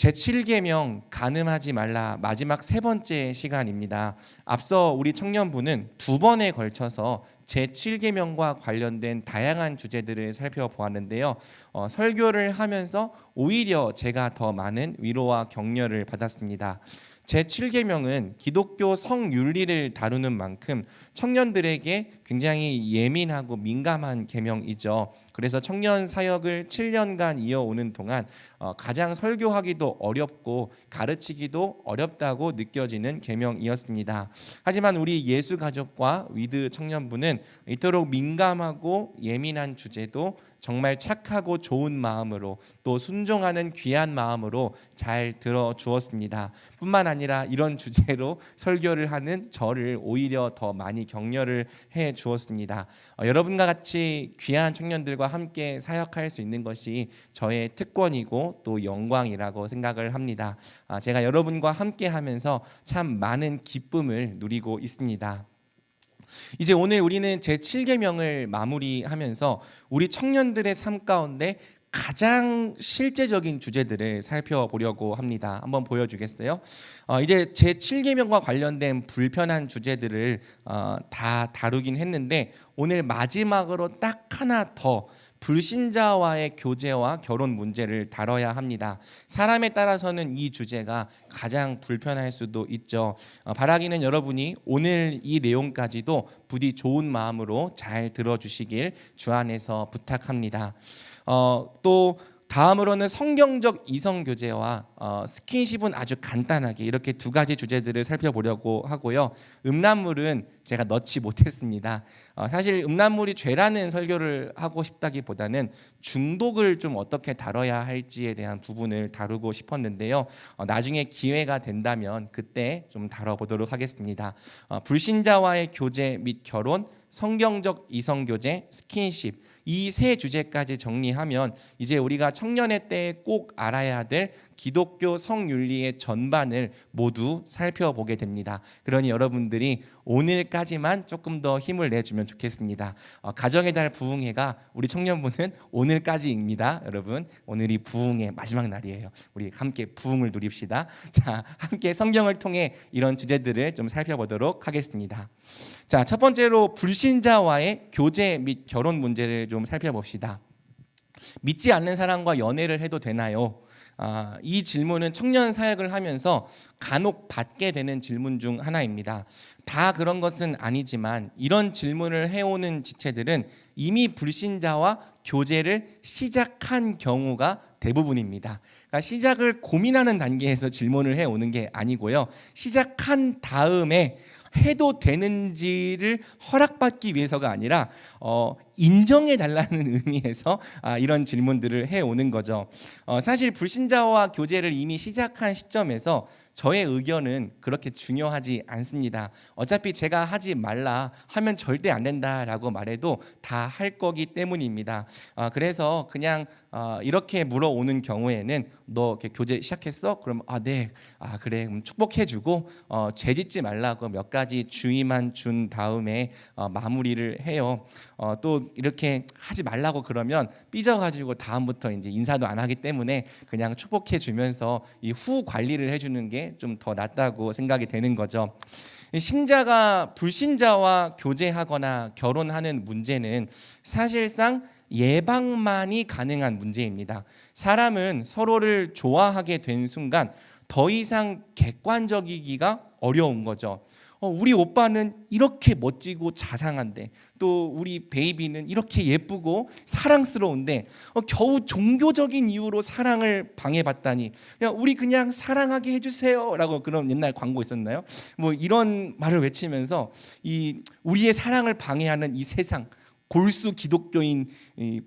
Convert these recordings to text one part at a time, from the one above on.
제7계명 간음하지 말라 마지막 세 번째 시간입니다. 앞서 우리 청년부는 두 번에 걸쳐서 제7계명과 관련된 다양한 주제들을 살펴보았는데요. 설교를 하면서 오히려 제가 더 많은 위로와 격려를 받았습니다. 제7계명은 기독교 성윤리를 다루는 만큼 청년들에게 굉장히 예민하고 민감한 계명이죠. 그래서 청년 사역을 7년간 이어오는 동안 가장 설교하기도 어렵고 가르치기도 어렵다고 느껴지는 계명이었습니다. 하지만 우리 예수가족과 위드 청년부는 이토록 민감하고 예민한 주제도 정말 착하고 좋은 마음으로 또 순종하는 귀한 마음으로 잘 들어주었습니다. 뿐만 아니라 이런 주제로 설교를 하는 저를 오히려 더 많이 격려를 해주었습니다. 여러분과 같이 귀한 청년들과 함께 사역할 수 있는 것이 저의 특권이고 또 영광이라고 생각을 합니다. 제가 여러분과 함께 하면서 참 많은 기쁨을 누리고 있습니다. 이제 오늘 우리는 제7계명을 마무리하면서 우리 청년들의 삶 가운데 가장 실제적인 주제들을 살펴보려고 합니다. 한번 보여주겠어요? 이제 제7계명과 관련된 불편한 주제들을 다 다루긴 했는데 오늘 마지막으로 딱 하나 더 불신자와의 교제와 결혼 문제를 다뤄야 합니다. 사람에 따라서는 이 주제가 가장 불편할 수도 있죠. 바라기는 여러분이 오늘 이 내용까지도 부디 좋은 마음으로 잘 들어주시길 주 안에서 부탁합니다. 또 다음으로는 성경적 이성교제와 스킨십은 아주 간단하게 이렇게 두 가지 주제들을 살펴보려고 하고요. 음란물은 제가 넣지 못했습니다. 사실 음란물이 죄라는 설교를 하고 싶다기보다는 중독을 좀 어떻게 다뤄야 할지에 대한 부분을 다루고 싶었는데요. 나중에 기회가 된다면 그때 좀 다뤄보도록 하겠습니다. 불신자와의 교제 및 결혼, 성경적 이성교제, 스킨십 이 세 주제까지 정리하면 이제 우리가 청년의 때에 꼭 알아야 될 기독교 성윤리의 전반을 모두 살펴보게 됩니다. 그러니 여러분들이 오늘까지만 조금 더 힘을 내주면 좋겠습니다. 가정의 달 부흥회가 우리 청년부는 오늘까지입니다. 여러분 오늘이 부흥의 마지막 날이에요. 우리 함께 부흥을 누립시다. 자, 함께 성경을 통해 이런 주제들을 좀 살펴보도록 하겠습니다. 자, 첫 번째로 불신자와의 교제 및 결혼 문제를 좀 살펴봅시다. 믿지 않는 사람과 연애를 해도 되나요? 이 질문은 청년 사역을 하면서 간혹 받게 되는 질문 중 하나입니다. 다 그런 것은 아니지만 이런 질문을 해오는 지체들은 이미 불신자와 교제를 시작한 경우가 대부분입니다. 그러니까 시작을 고민하는 단계에서 질문을 해오는 게 아니고요. 시작한 다음에 해도 되는지를 허락받기 위해서가 아니라 인정해 달라는 의미에서 이런 질문들을 해오는 거죠. 사실 불신자와 교제를 이미 시작한 시점에서 저의 의견은 그렇게 중요하지 않습니다. 어차피 제가 하지 말라 하면 절대 안 된다라고 말해도 다 할 거기 때문입니다. 그래서 그냥 이렇게 물어오는 경우에는 너 이렇게 교제 시작했어? 그럼 네, 그래, 그럼 축복해주고 죄 짓지 말라고 몇 가지 주의만 준 다음에 마무리를 해요. 또 이렇게 하지 말라고 그러면 삐져가지고 다음부터 이제 인사도 안 하기 때문에 그냥 축복해주면서 이 후 관리를 해주는 게 좀 더 낫다고 생각이 되는 거죠. 신자가 불신자와 교제하거나 결혼하는 문제는 사실상 예방만이 가능한 문제입니다. 사람은 서로를 좋아하게 된 순간 더 이상 객관적이기가 어려운 거죠. 우리 오빠는 이렇게 멋지고 자상한데 또 우리 베이비는 이렇게 예쁘고 사랑스러운데 겨우 종교적인 이유로 사랑을 방해받다니 우리 그냥 사랑하게 해주세요 라고 그런 옛날 광고 있었나요? 뭐 이런 말을 외치면서 이 우리의 사랑을 방해하는 이 세상 골수 기독교인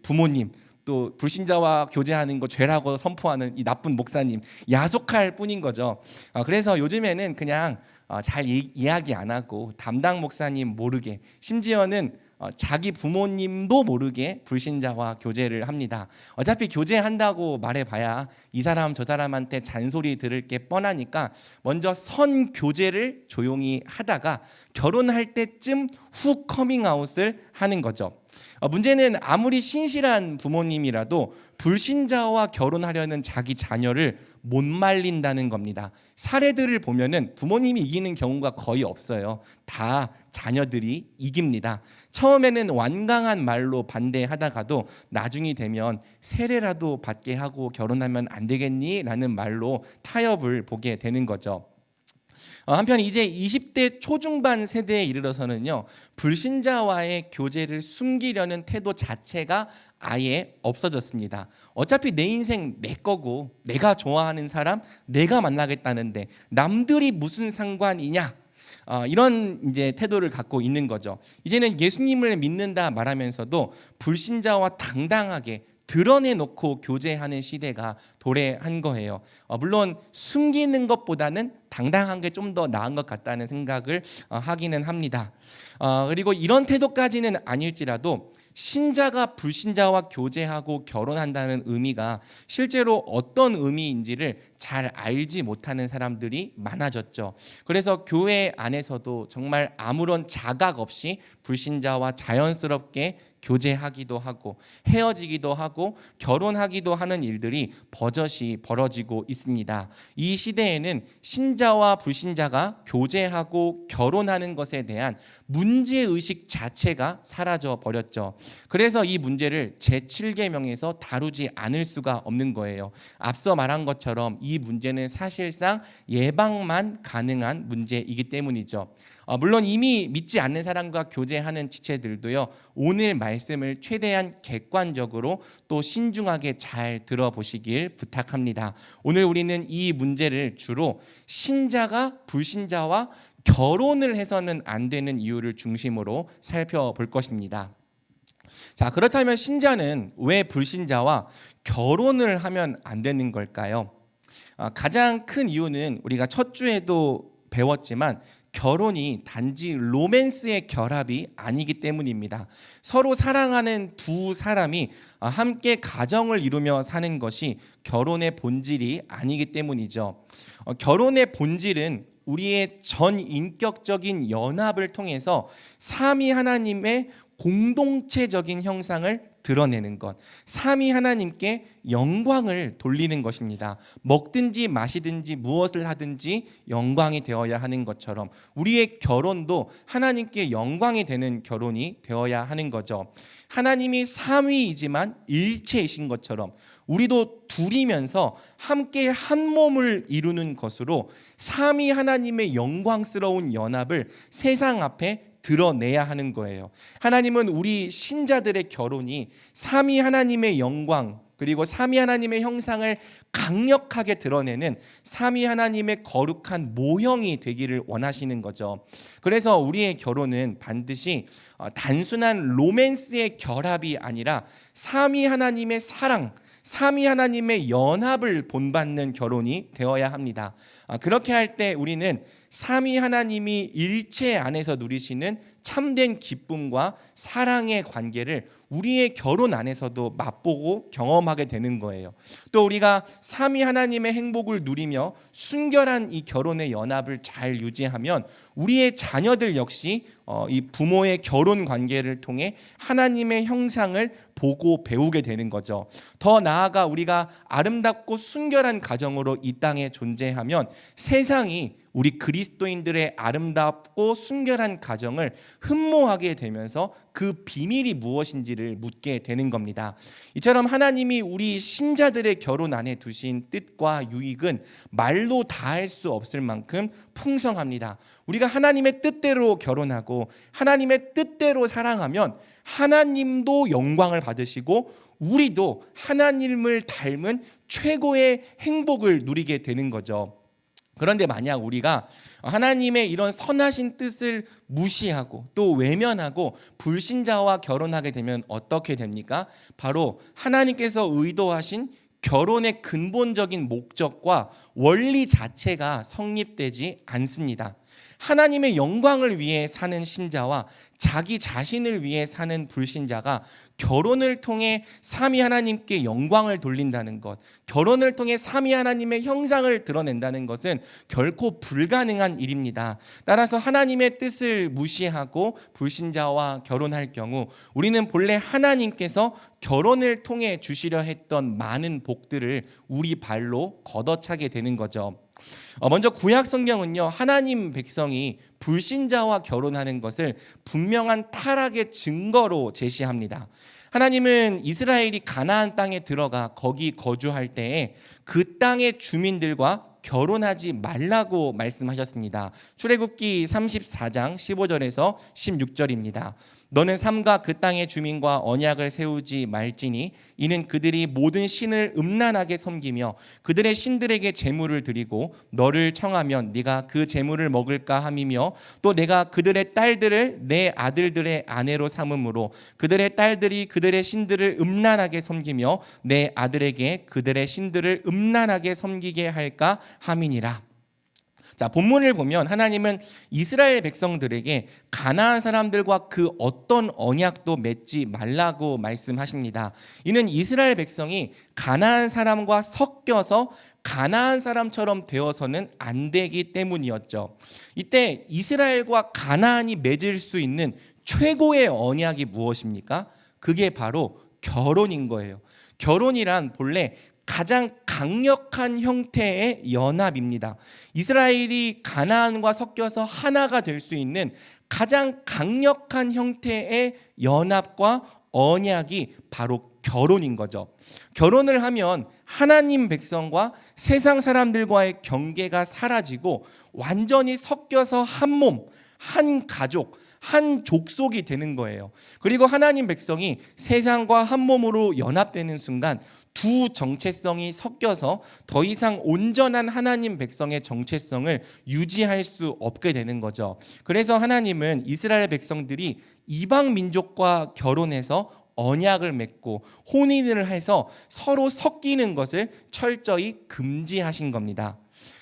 부모님 또 불신자와 교제하는 거 죄라고 선포하는 이 나쁜 목사님 야속할 뿐인 거죠. 그래서 요즘에는 그냥 잘 이야기 안 하고 담당 목사님 모르게 심지어는 자기 부모님도 모르게 불신자와 교제를 합니다. 어차피 교제한다고 말해봐야 이 사람 저 사람한테 잔소리 들을 게 뻔하니까 먼저 선 교제를 조용히 하다가 결혼할 때쯤 후 커밍아웃을 하는 거죠. 문제는 아무리 신실한 부모님이라도 불신자와 결혼하려는 자기 자녀를 못 말린다는 겁니다. 사례들을 보면은 부모님이 이기는 경우가 거의 없어요. 다 자녀들이 이깁니다. 처음에는 완강한 말로 반대하다가도 나중이 되면 세례라도 받게 하고 결혼하면 안 되겠니? 라는 말로 타협을 보게 되는 거죠. 한편 이제 20대 초중반 세대에 이르러서는요, 불신자와의 교제를 숨기려는 태도 자체가 아예 없어졌습니다. 어차피 내 인생 내 거고 내가 좋아하는 사람 내가 만나겠다는데 남들이 무슨 상관이냐, 이런 이제 태도를 갖고 있는 거죠. 이제는 예수님을 믿는다 말하면서도 불신자와 당당하게 드러내놓고 교제하는 시대가 도래한 거예요. 물론 숨기는 것보다는 당당한 게 좀 더 나은 것 같다는 생각을 하기는 합니다. 그리고 이런 태도까지는 아닐지라도 신자가 불신자와 교제하고 결혼한다는 의미가 실제로 어떤 의미인지를 잘 알지 못하는 사람들이 많아졌죠. 그래서 교회 안에서도 정말 아무런 자각 없이 불신자와 자연스럽게 교제하기도 하고 헤어지기도 하고 결혼하기도 하는 일들이 버젓이 벌어지고 있습니다. 이 시대에는 신자와 불신자가 교제하고 결혼하는 것에 대한 문제의식 자체가 사라져 버렸죠. 그래서 이 문제를 제7계명에서 다루지 않을 수가 없는 거예요. 앞서 말한 것처럼 이 문제는 사실상 예방만 가능한 문제이기 때문이죠. 물론 이미 믿지 않는 사람과 교제하는 지체들도요, 오늘 말씀을 최대한 객관적으로 또 신중하게 잘 들어보시길 부탁합니다. 오늘 우리는 이 문제를 주로 신자가 불신자와 결혼을 해서는 안 되는 이유를 중심으로 살펴볼 것입니다. 자, 그렇다면 신자는 왜 불신자와 결혼을 하면 안 되는 걸까요? 가장 큰 이유는 우리가 첫 주에도 배웠지만 결혼이 단지 로맨스의 결합이 아니기 때문입니다. 서로 사랑하는 두 사람이 함께 가정을 이루며 사는 것이 결혼의 본질이 아니기 때문이죠. 결혼의 본질은 우리의 전인격적인 연합을 통해서 삼위 하나님의 공동체적인 형상을 드러내는 것, 삼위 하나님께 영광을 돌리는 것입니다. 먹든지 마시든지 무엇을 하든지 영광이 되어야 하는 것처럼 우리의 결혼도 하나님께 영광이 되는 결혼이 되어야 하는 거죠. 하나님이 삼위이지만 일체이신 것처럼 우리도 둘이면서 함께 한 몸을 이루는 것으로 삼위 하나님의 영광스러운 연합을 세상 앞에 드러내야 하는 거예요. 하나님은 우리 신자들의 결혼이 삼위 하나님의 영광 그리고 삼위 하나님의 형상을 강력하게 드러내는 삼위 하나님의 거룩한 모형이 되기를 원하시는 거죠. 그래서 우리의 결혼은 반드시 단순한 로맨스의 결합이 아니라 삼위 하나님의 사랑, 삼위 하나님의 연합을 본받는 결혼이 되어야 합니다. 그렇게 할 때 우리는 삼위 하나님이 일체 안에서 누리시는 참된 기쁨과 사랑의 관계를 우리의 결혼 안에서도 맛보고 경험하게 되는 거예요. 또 우리가 삼위 하나님의 행복을 누리며 순결한 이 결혼의 연합을 잘 유지하면 우리의 자녀들 역시 이 부모의 결혼 관계를 통해 하나님의 형상을 보고 배우게 되는 거죠. 더 나아가 우리가 아름답고 순결한 가정으로 이 땅에 존재하면 세상이 우리 그리스도인들의 아름답고 순결한 가정을 흠모하게 되면서 그 비밀이 무엇인지를 묻게 되는 겁니다. 이처럼 하나님이 우리 신자들의 결혼 안에 두신 뜻과 유익은 말로 다할 수 없을 만큼 풍성합니다. 우리가 하나님의 뜻대로 결혼하고 하나님의 뜻대로 사랑하면 하나님도 영광을 받으시고 우리도 하나님을 닮은 최고의 행복을 누리게 되는 거죠. 그런데 만약 우리가 하나님의 이런 선하신 뜻을 무시하고 또 외면하고 불신자와 결혼하게 되면 어떻게 됩니까? 바로 하나님께서 의도하신 결혼의 근본적인 목적과 원리 자체가 성립되지 않습니다. 하나님의 영광을 위해 사는 신자와 자기 자신을 위해 사는 불신자가 결혼을 통해 삼위 하나님께 영광을 돌린다는 것, 결혼을 통해 삼위 하나님의 형상을 드러낸다는 것은 결코 불가능한 일입니다. 따라서 하나님의 뜻을 무시하고 불신자와 결혼할 경우 우리는 본래 하나님께서 결혼을 통해 주시려 했던 많은 복들을 우리 발로 걷어차게 되는 거죠. 먼저 구약 성경은요, 하나님 백성이 불신자와 결혼하는 것을 분명한 타락의 증거로 제시합니다. 하나님은 이스라엘이 가나안 땅에 들어가 거기 거주할 때에 그 땅의 주민들과 결혼하지 말라고 말씀하셨습니다. 출애굽기 34장 15절에서 16절입니다. 너는 삼가 그 땅의 주민과 언약을 세우지 말지니 이는 그들이 모든 신을 음란하게 섬기며 그들의 신들에게 제물을 드리고 너를 청하면 네가 그 제물을 먹을까 함이며 또 내가 그들의 딸들을 내 아들들의 아내로 삼음으로 그들의 딸들이 그들의 신들을 음란하게 섬기며 내 아들에게 그들의 신들을 음란하게 섬기게 할까 함이니라. 자, 본문을 보면 하나님은 이스라엘 백성들에게 가나안 사람들과 그 어떤 언약도 맺지 말라고 말씀하십니다. 이는 이스라엘 백성이 가나안 사람과 섞여서 가나안 사람처럼 되어서는 안 되기 때문이었죠. 이때 이스라엘과 가나안이 맺을 수 있는 최고의 언약이 무엇입니까? 그게 바로 결혼인 거예요. 결혼이란 본래 가장 강력한 형태의 연합입니다. 이스라엘이 가나안과 섞여서 하나가 될 수 있는 가장 강력한 형태의 연합과 언약이 바로 결혼인 거죠. 결혼을 하면 하나님 백성과 세상 사람들과의 경계가 사라지고 완전히 섞여서 한 몸, 한 가족, 한 족속이 되는 거예요. 그리고 하나님 백성이 세상과 한 몸으로 연합되는 순간 두 정체성이 섞여서 더 이상 온전한 하나님 백성의 정체성을 유지할 수 없게 되는 거죠. 그래서 하나님은 이스라엘 백성들이 이방 민족과 결혼해서 언약을 맺고 혼인을 해서 서로 섞이는 것을 철저히 금지하신 겁니다.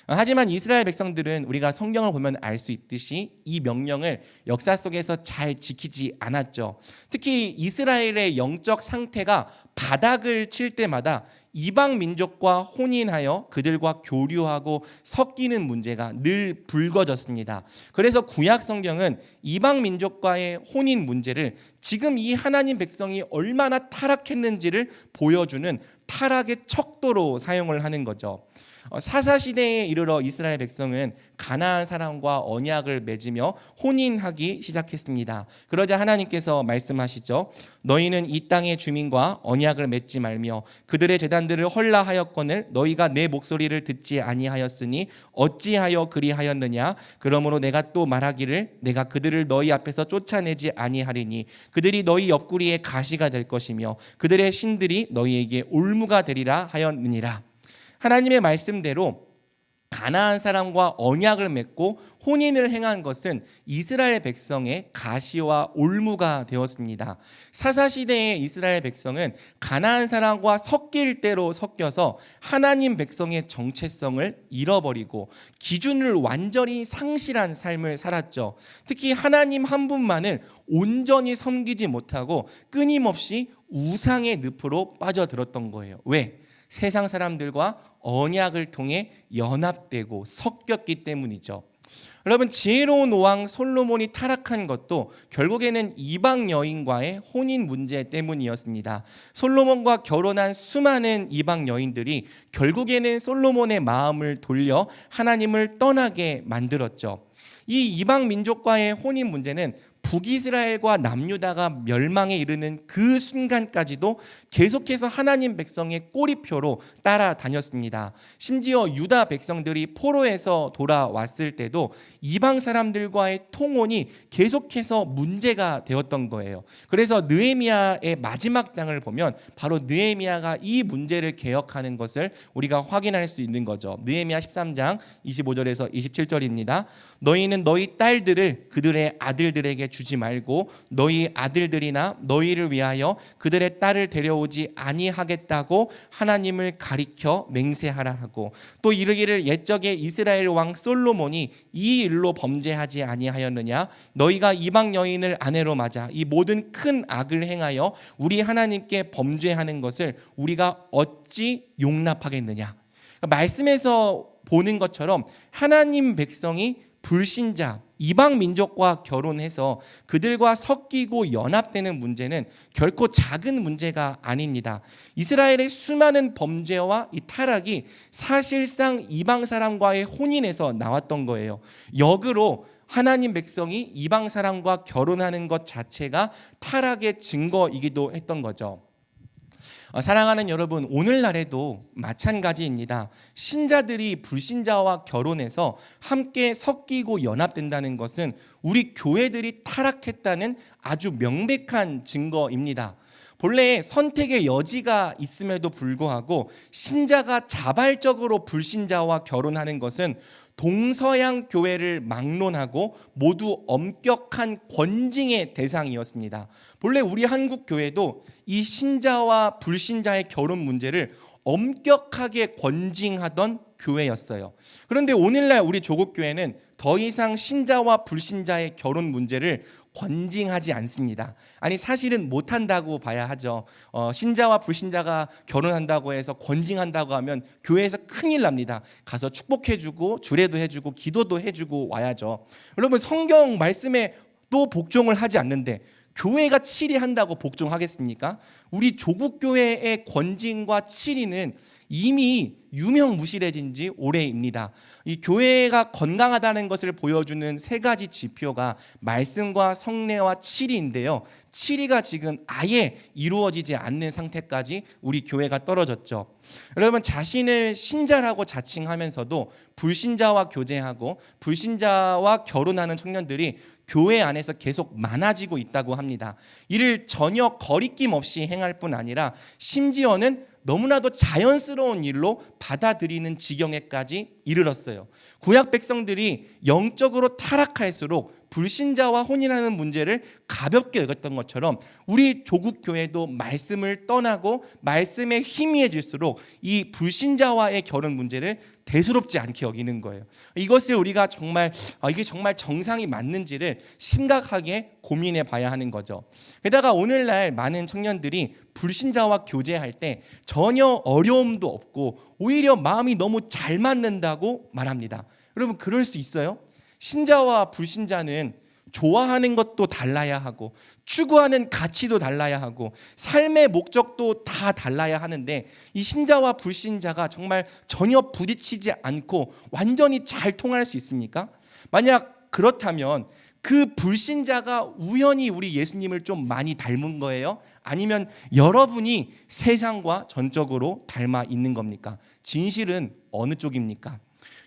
하지만 이스라엘 백성들은 우리가 성경을 보면 알 수 있듯이 이 명령을 역사 속에서 잘 지키지 않았죠. 특히 이스라엘의 영적 상태가 바닥을 칠 때마다 이방 민족과 혼인하여 그들과 교류하고 섞이는 문제가 늘 불거졌습니다. 그래서 구약 성경은 이방 민족과의 혼인 문제를 지금 이 하나님 백성이 얼마나 타락했는지를 보여주는 타락의 척도로 사용을 하는 거죠. 사사시대에 이르러 이스라엘 백성은 가나안 사람과 언약을 맺으며 혼인하기 시작했습니다. 그러자 하나님께서 말씀하시죠. 너희는 이 땅의 주민과 언약을 맺지 말며 그들의 제단들을 헐라하였거늘 너희가 내 목소리를 듣지 아니하였으니 어찌하여 그리하였느냐. 그러므로 내가 또 말하기를 내가 그들을 너희 앞에서 쫓아내지 아니하리니 그들이 너희 옆구리에 가시가 될 것이며 그들의 신들이 너희에게 올무가 되리라 하였느니라. 하나님의 말씀대로 가나안 사람과 언약을 맺고 혼인을 행한 것은 이스라엘 백성의 가시와 올무가 되었습니다. 사사시대의 이스라엘 백성은 가나안 사람과 섞일 대로 섞여서 하나님 백성의 정체성을 잃어버리고 기준을 완전히 상실한 삶을 살았죠. 특히 하나님 한 분만을 온전히 섬기지 못하고 끊임없이 우상의 늪으로 빠져들었던 거예요. 왜? 세상 사람들과 언약을 통해 연합되고 섞였기 때문이죠. 여러분, 지혜로운 왕 솔로몬이 타락한 것도 결국에는 이방 여인과의 혼인 문제 때문이었습니다. 솔로몬과 결혼한 수많은 이방 여인들이 결국에는 솔로몬의 마음을 돌려 하나님을 떠나게 만들었죠. 이 이방 민족과의 혼인 문제는 북이스라엘과 남유다가 멸망에 이르는 그 순간까지도 계속해서 하나님 백성의 꼬리표로 따라다녔습니다. 심지어 유다 백성들이 포로에서 돌아왔을 때도 이방 사람들과의 통혼이 계속해서 문제가 되었던 거예요. 그래서 느헤미야의 마지막 장을 보면 바로 느헤미야가 이 문제를 개혁하는 것을 우리가 확인할 수 있는 거죠. 느헤미야 13장 25절에서 27절입니다. 너희는 너희 딸들을 그들의 아들들에게 주지 말고 너희 아들들이나 너희를 위하여 그들의 딸을 데려오지 아니하겠다고 하나님을 가리켜 맹세하라 하고, 또 이르기를 옛적에 이스라엘 왕 솔로몬이 이 일로 범죄하지 아니하였느냐? 너희가 이방 여인을 아내로 맞아 이 모든 큰 악을 행하여 우리 하나님께 범죄하는 것을 우리가 어찌 용납하겠느냐? 말씀에서 보는 것처럼 하나님 백성이 불신자 이방 민족과 결혼해서 그들과 섞이고 연합되는 문제는 결코 작은 문제가 아닙니다. 이스라엘의 수많은 범죄와 이 타락이 사실상 이방 사람과의 혼인에서 나왔던 거예요. 역으로 하나님 백성이 이방 사람과 결혼하는 것 자체가 타락의 증거이기도 했던 거죠. 사랑하는 여러분, 오늘날에도 마찬가지입니다. 신자들이 불신자와 결혼해서 함께 섞이고 연합된다는 것은 우리 교회들이 타락했다는 아주 명백한 증거입니다. 본래 선택의 여지가 있음에도 불구하고 신자가 자발적으로 불신자와 결혼하는 것은 동서양 교회를 막론하고 모두 엄격한 권징의 대상이었습니다. 본래 우리 한국 교회도 이 신자와 불신자의 결혼 문제를 엄격하게 권징하던 교회였어요. 그런데 오늘날 우리 조국교회는 더 이상 신자와 불신자의 결혼 문제를 권징하지 않습니다. 아니, 사실은 못한다고 봐야 하죠. 신자와 불신자가 결혼한다고 해서 권징한다고 하면 교회에서 큰일 납니다. 가서 축복해주고 주례도 해주고 기도도 해주고 와야죠. 여러분, 성경 말씀에 또 복종을 하지 않는데 교회가 치리한다고 복종하겠습니까? 우리 조국교회의 권징과 치리는 이미 유명무실해진 지 오래입니다. 이 교회가 건강하다는 것을 보여주는 세 가지 지표가 말씀과 성례와 치리인데요. 치리가 지금 아예 이루어지지 않는 상태까지 우리 교회가 떨어졌죠. 여러분, 자신을 신자라고 자칭하면서도 불신자와 교제하고 불신자와 결혼하는 청년들이 교회 안에서 계속 많아지고 있다고 합니다. 이를 전혀 거리낌 없이 행할 뿐 아니라 심지어는 너무나도 자연스러운 일로 받아들이는 지경에까지 이르렀어요. 구약 백성들이 영적으로 타락할수록 불신자와 혼인하는 문제를 가볍게 여겼던 것처럼 우리 조국 교회도 말씀을 떠나고 말씀에 희미해질수록 이 불신자와의 결혼 문제를 대수롭지 않게 여기는 거예요. 이것을 우리가 이게 정말 정상이 맞는지를 심각하게 고민해 봐야 하는 거죠. 게다가 오늘날 많은 청년들이 불신자와 교제할 때 전혀 어려움도 없고 오히려 마음이 너무 잘 맞는다고 말합니다. 여러분, 그럴 수 있어요? 신자와 불신자는 좋아하는 것도 달라야 하고 추구하는 가치도 달라야 하고 삶의 목적도 다 달라야 하는데 이 신자와 불신자가 정말 전혀 부딪히지 않고 완전히 잘 통할 수 있습니까? 만약 그렇다면 그 불신자가 우연히 우리 예수님을 좀 많이 닮은 거예요? 아니면 여러분이 세상과 전적으로 닮아 있는 겁니까? 진실은 어느 쪽입니까?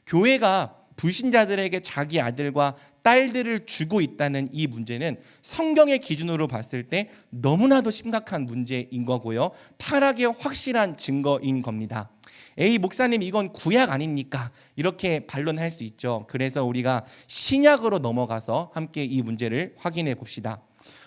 교회가 불신자들에게 자기 아들과 딸들을 주고 있다는 이 문제는 성경의 기준으로 봤을 때 너무나도 심각한 문제인 거고요. 타락의 확실한 증거인 겁니다. 에이, 목사님, 이건 구약 아닙니까? 이렇게 반론할 수 있죠. 그래서 우리가 신약으로 넘어가서 함께 이 문제를 확인해 봅시다.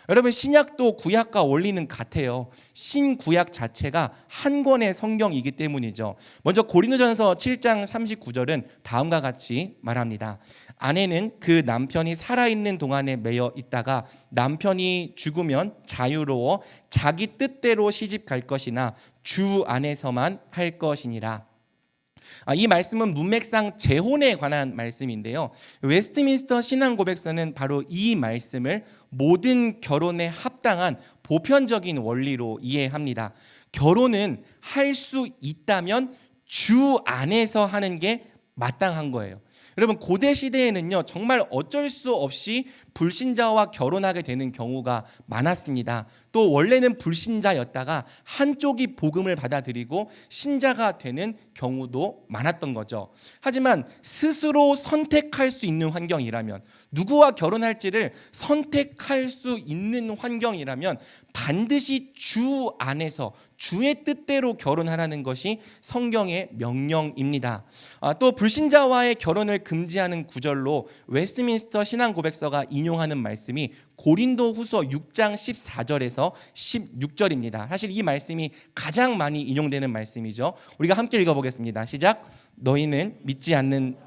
여러분, 신약도 구약과 원리는 같아요. 신구약 자체가 한 권의 성경이기 때문이죠. 먼저 고린도전서 7장 39절은 다음과 같이 말합니다. 아내는 그 남편이 살아있는 동안에 매여 있다가 남편이 죽으면 자유로워 자기 뜻대로 시집 갈 것이나 주 안에서만 할 것이니라. 이 말씀은 문맥상 재혼에 관한 말씀인데요. 웨스트민스터 신앙고백서는 바로 이 말씀을 모든 결혼에 합당한 보편적인 원리로 이해합니다. 결혼은 할 수 있다면 주 안에서 하는 게 마땅한 거예요. 여러분, 고대 시대에는요, 정말 어쩔 수 없이 불신자와 결혼하게 되는 경우가 많았습니다. 또 원래는 불신자였다가 한쪽이 복음을 받아들이고 신자가 되는 경우도 많았던 거죠. 하지만 스스로 선택할 수 있는 환경이라면, 누구와 결혼할지를 선택할 수 있는 환경이라면 반드시 주 안에서 주의 뜻대로 결혼하라는 것이 성경의 명령입니다. 또 불신자와의 결혼을 금지하는 구절로 웨스트민스터 신앙고백서가 인용하는 말씀이 고린도후서 6장 14절에서 16절입니다. 사실 이 말씀이 가장 많이 인용되는 말씀이죠. 우리가 함께 읽어보겠습니다. 시작. 너희는 믿지 않는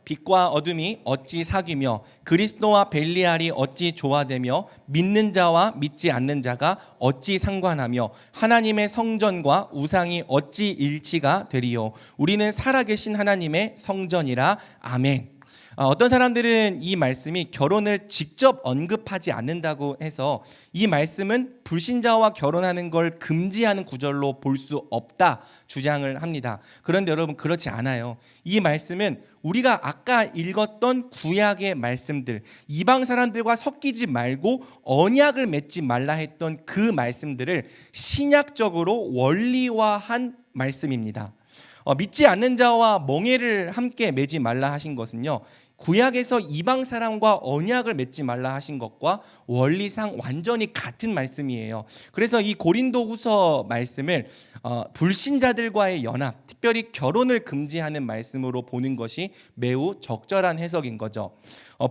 빛과 어둠이 어찌 사귀며 그리스도와 벨리알이 어찌 조화되며 믿는 자와 믿지 않는 자가 어찌 상관하며 하나님의 성전과 우상이 어찌 일치가 되리요. 우리는 살아계신 하나님의 성전이라. 아멘. 어떤 사람들은 이 말씀이 결혼을 직접 언급하지 않는다고 해서 이 말씀은 불신자와 결혼하는 걸 금지하는 구절로 볼 수 없다 주장을 합니다. 그런데 여러분, 그렇지 않아요. 이 말씀은 우리가 아까 읽었던 구약의 말씀들, 이방 사람들과 섞이지 말고 언약을 맺지 말라 했던 그 말씀들을 신약적으로 원리화한 말씀입니다. 믿지 않는 자와 멍에를 함께 맺지 말라 하신 것은요, 구약에서 이방 사람과 언약을 맺지 말라 하신 것과 원리상 완전히 같은 말씀이에요. 그래서 이 고린도후서 말씀을 불신자들과의 연합, 특별히 결혼을 금지하는 말씀으로 보는 것이 매우 적절한 해석인 거죠.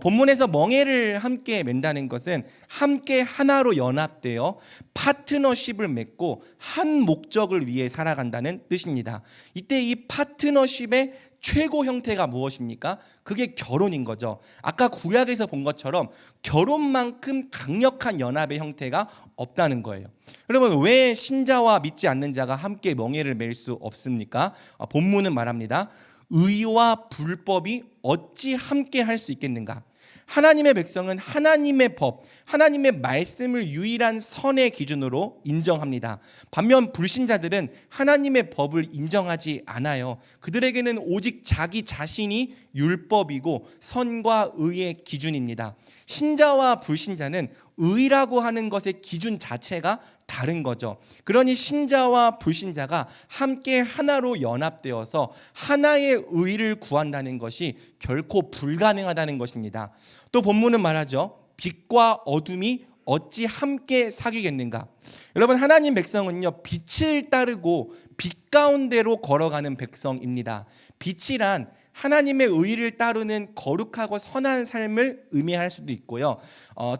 본문에서 멍에를 함께 맺는다는 것은 함께 하나로 연합되어 파트너십을 맺고 한 목적을 위해 살아간다는 뜻입니다. 이때 이 파트너십의 최고 형태가 무엇입니까? 그게 결혼인 거죠. 아까 구약에서 본 것처럼 결혼만큼 강력한 연합의 형태가 없다는 거예요. 여러분, 왜 신자와 믿지 않는 자가 함께 멍에를 맬 수 없습니까? 본문은 말합니다. 의와 불법이 어찌 함께 할 수 있겠는가? 하나님의 백성은 하나님의 법, 하나님의 말씀을 유일한 선의 기준으로 인정합니다. 반면 불신자들은 하나님의 법을 인정하지 않아요. 그들에게는 오직 자기 자신이 율법이고 선과 의의 기준입니다. 신자와 불신자는 의라고 하는 것의 기준 자체가 다른 거죠. 그러니 신자와 불신자가 함께 하나로 연합되어서 하나의 의를 구한다는 것이 결코 불가능하다는 것입니다. 또 본문은 말하죠. 빛과 어둠이 어찌 함께 사귀겠는가? 여러분, 하나님 백성은요, 빛을 따르고 빛 가운데로 걸어가는 백성입니다. 빛이란 하나님의 의를 따르는 거룩하고 선한 삶을 의미할 수도 있고요.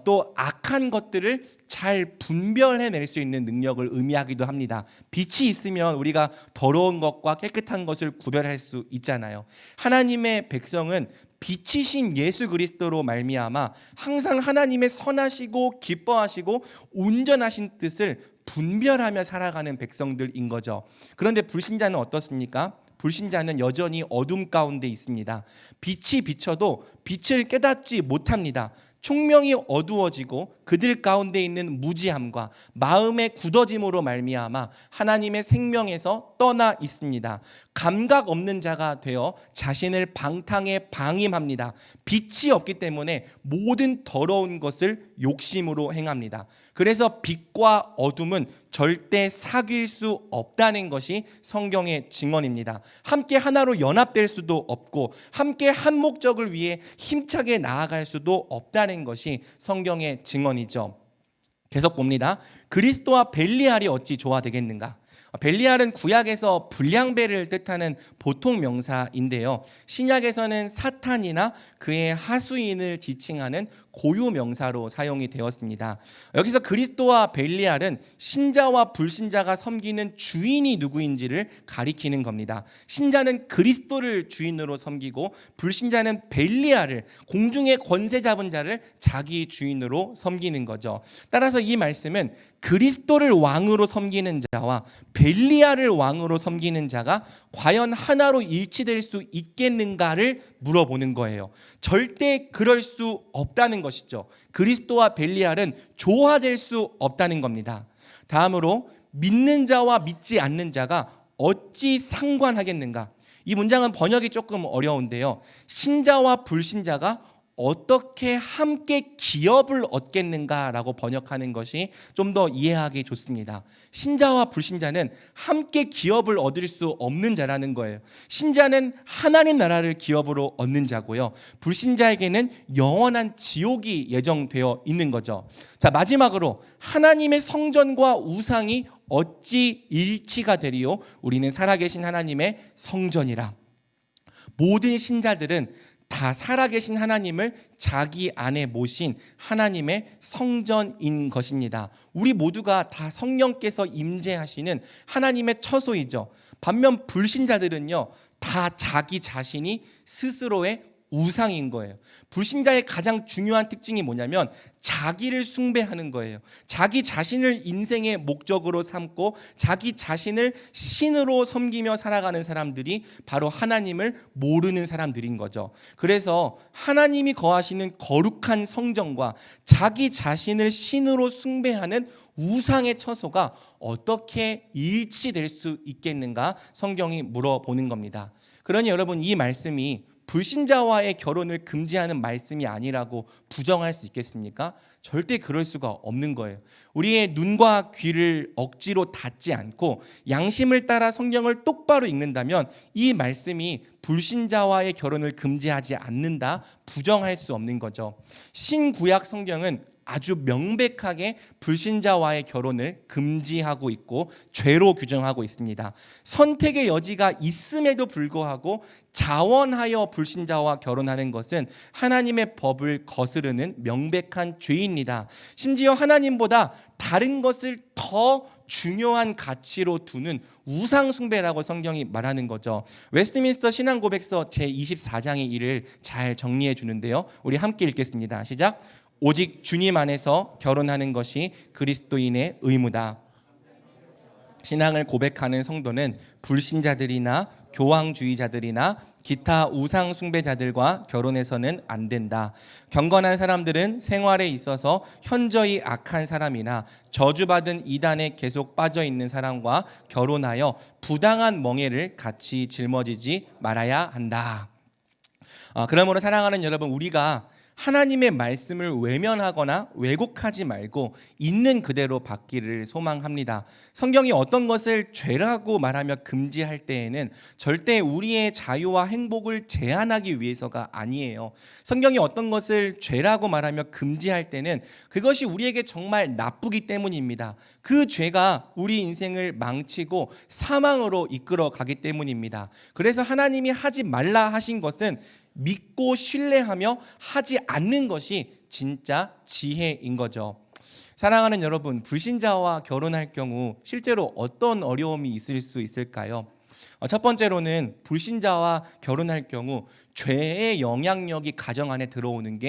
또 악한 것들을 잘 분별해낼 수 있는 능력을 의미하기도 합니다. 빛이 있으면 우리가 더러운 것과 깨끗한 것을 구별할 수 있잖아요. 하나님의 백성은 빛이신 예수 그리스도로 말미암아 항상 하나님의 선하시고 기뻐하시고 온전하신 뜻을 분별하며 살아가는 백성들인 거죠. 그런데 불신자는 어떻습니까? 불신자는 여전히 어둠 가운데 있습니다. 빛이 비춰도 빛을 깨닫지 못합니다. 총명이 어두워지고 그들 가운데 있는 무지함과 마음의 굳어짐으로 말미암아 하나님의 생명에서 떠나 있습니다. 감각 없는 자가 되어 자신을 방탕에 방임합니다. 빛이 없기 때문에 모든 더러운 것을 욕심으로 행합니다. 그래서 빛과 어둠은 절대 사귈 수 없다는 것이 성경의 증언입니다. 함께 하나로 연합될 수도 없고 함께 한 목적을 위해 힘차게 나아갈 수도 없다는 것이 성경의 증언이죠. 계속 봅니다. 그리스도와 벨리알이 어찌 조화되겠는가? 벨리알은 구약에서 불량배를 뜻하는 보통 명사인데요. 신약에서는 사탄이나 그의 하수인을 지칭하는 고유 명사로 사용이 되었습니다. 여기서 그리스도와 벨리알은 신자와 불신자가 섬기는 주인이 누구인지를 가리키는 겁니다. 신자는 그리스도를 주인으로 섬기고 불신자는 벨리알을, 공중의 권세 잡은 자를 자기 주인으로 섬기는 거죠. 따라서 이 말씀은 그리스도를 왕으로 섬기는 자와 벨리알을 왕으로 섬기는 자가 과연 하나로 일치될 수 있겠는가를 물어보는 거예요. 절대 그럴 수 없다는 것이죠. 그리스도와 벨리알은 조화될 수 없다는 겁니다. 다음으로 믿는 자와 믿지 않는 자가 어찌 상관하겠는가? 이 문장은 번역이 조금 어려운데요. 신자와 불신자가 어떻게 함께 기업을 얻겠는가라고 번역하는 것이 좀 더 이해하기 좋습니다. 신자와 불신자는 함께 기업을 얻을 수 없는 자라는 거예요. 신자는 하나님 나라를 기업으로 얻는 자고요. 불신자에게는 영원한 지옥이 예정되어 있는 거죠. 자, 마지막으로 하나님의 성전과 우상이 어찌 일치가 되리요? 우리는 살아계신 하나님의 성전이라. 모든 신자들은 다 살아계신 하나님을 자기 안에 모신 하나님의 성전인 것입니다. 우리 모두가 다 성령께서 임재하시는 하나님의 처소이죠. 반면 불신자들은요, 다 자기 자신이 스스로의 우상인 거예요. 불신자의 가장 중요한 특징이 뭐냐면 자기를 숭배하는 거예요. 자기 자신을 인생의 목적으로 삼고 자기 자신을 신으로 섬기며 살아가는 사람들이 바로 하나님을 모르는 사람들인 거죠. 그래서 하나님이 거하시는 거룩한 성전과 자기 자신을 신으로 숭배하는 우상의 처소가 어떻게 일치될 수 있겠는가 성경이 물어보는 겁니다. 그러니 여러분, 이 말씀이 불신자와의 결혼을 금지하는 말씀이 아니라고 부정할 수 있겠습니까? 절대 그럴 수가 없는 거예요. 우리의 눈과 귀를 억지로 닫지 않고 양심을 따라 성경을 똑바로 읽는다면 이 말씀이 불신자와의 결혼을 금지하지 않는다, 부정할 수 없는 거죠. 신구약 성경은 아주 명백하게 불신자와의 결혼을 금지하고 있고 죄로 규정하고 있습니다. 선택의 여지가 있음에도 불구하고 자원하여 불신자와 결혼하는 것은 하나님의 법을 거스르는 명백한 죄입니다. 심지어 하나님보다 다른 것을 더 중요한 가치로 두는 우상 숭배라고 성경이 말하는 거죠. 웨스트민스터 신앙고백서 제24장의 이를 잘 정리해 주는데요. 우리 함께 읽겠습니다. 시작. 오직 주님 안에서 결혼하는 것이 그리스도인의 의무다. 신앙을 고백하는 성도는 불신자들이나 교황주의자들이나 기타 우상 숭배자들과 결혼해서는 안 된다. 경건한 사람들은 생활에 있어서 현저히 악한 사람이나 저주받은 이단에 계속 빠져 있는 사람과 결혼하여 부당한 멍에를 같이 짊어지지 말아야 한다. 그러므로 사랑하는 여러분, 우리가 하나님의 말씀을 외면하거나 왜곡하지 말고 있는 그대로 받기를 소망합니다. 성경이 어떤 것을 죄라고 말하며 금지할 때에는 절대 우리의 자유와 행복을 제한하기 위해서가 아니에요. 성경이 어떤 것을 죄라고 말하며 금지할 때는 그것이 우리에게 정말 나쁘기 때문입니다. 그 죄가 우리 인생을 망치고 사망으로 이끌어 가기 때문입니다. 그래서 하나님이 하지 말라 하신 것은 믿고 신뢰하며 하지 않는 것이 진짜 지혜인 거죠. 사랑하는 여러분, 불신자와 결혼할 경우 실제로 어떤 어려움이 있을 수 있을까요? 첫 번째로는 불신자와 결혼할 경우 죄의 영향력이 가정 안에 들어오는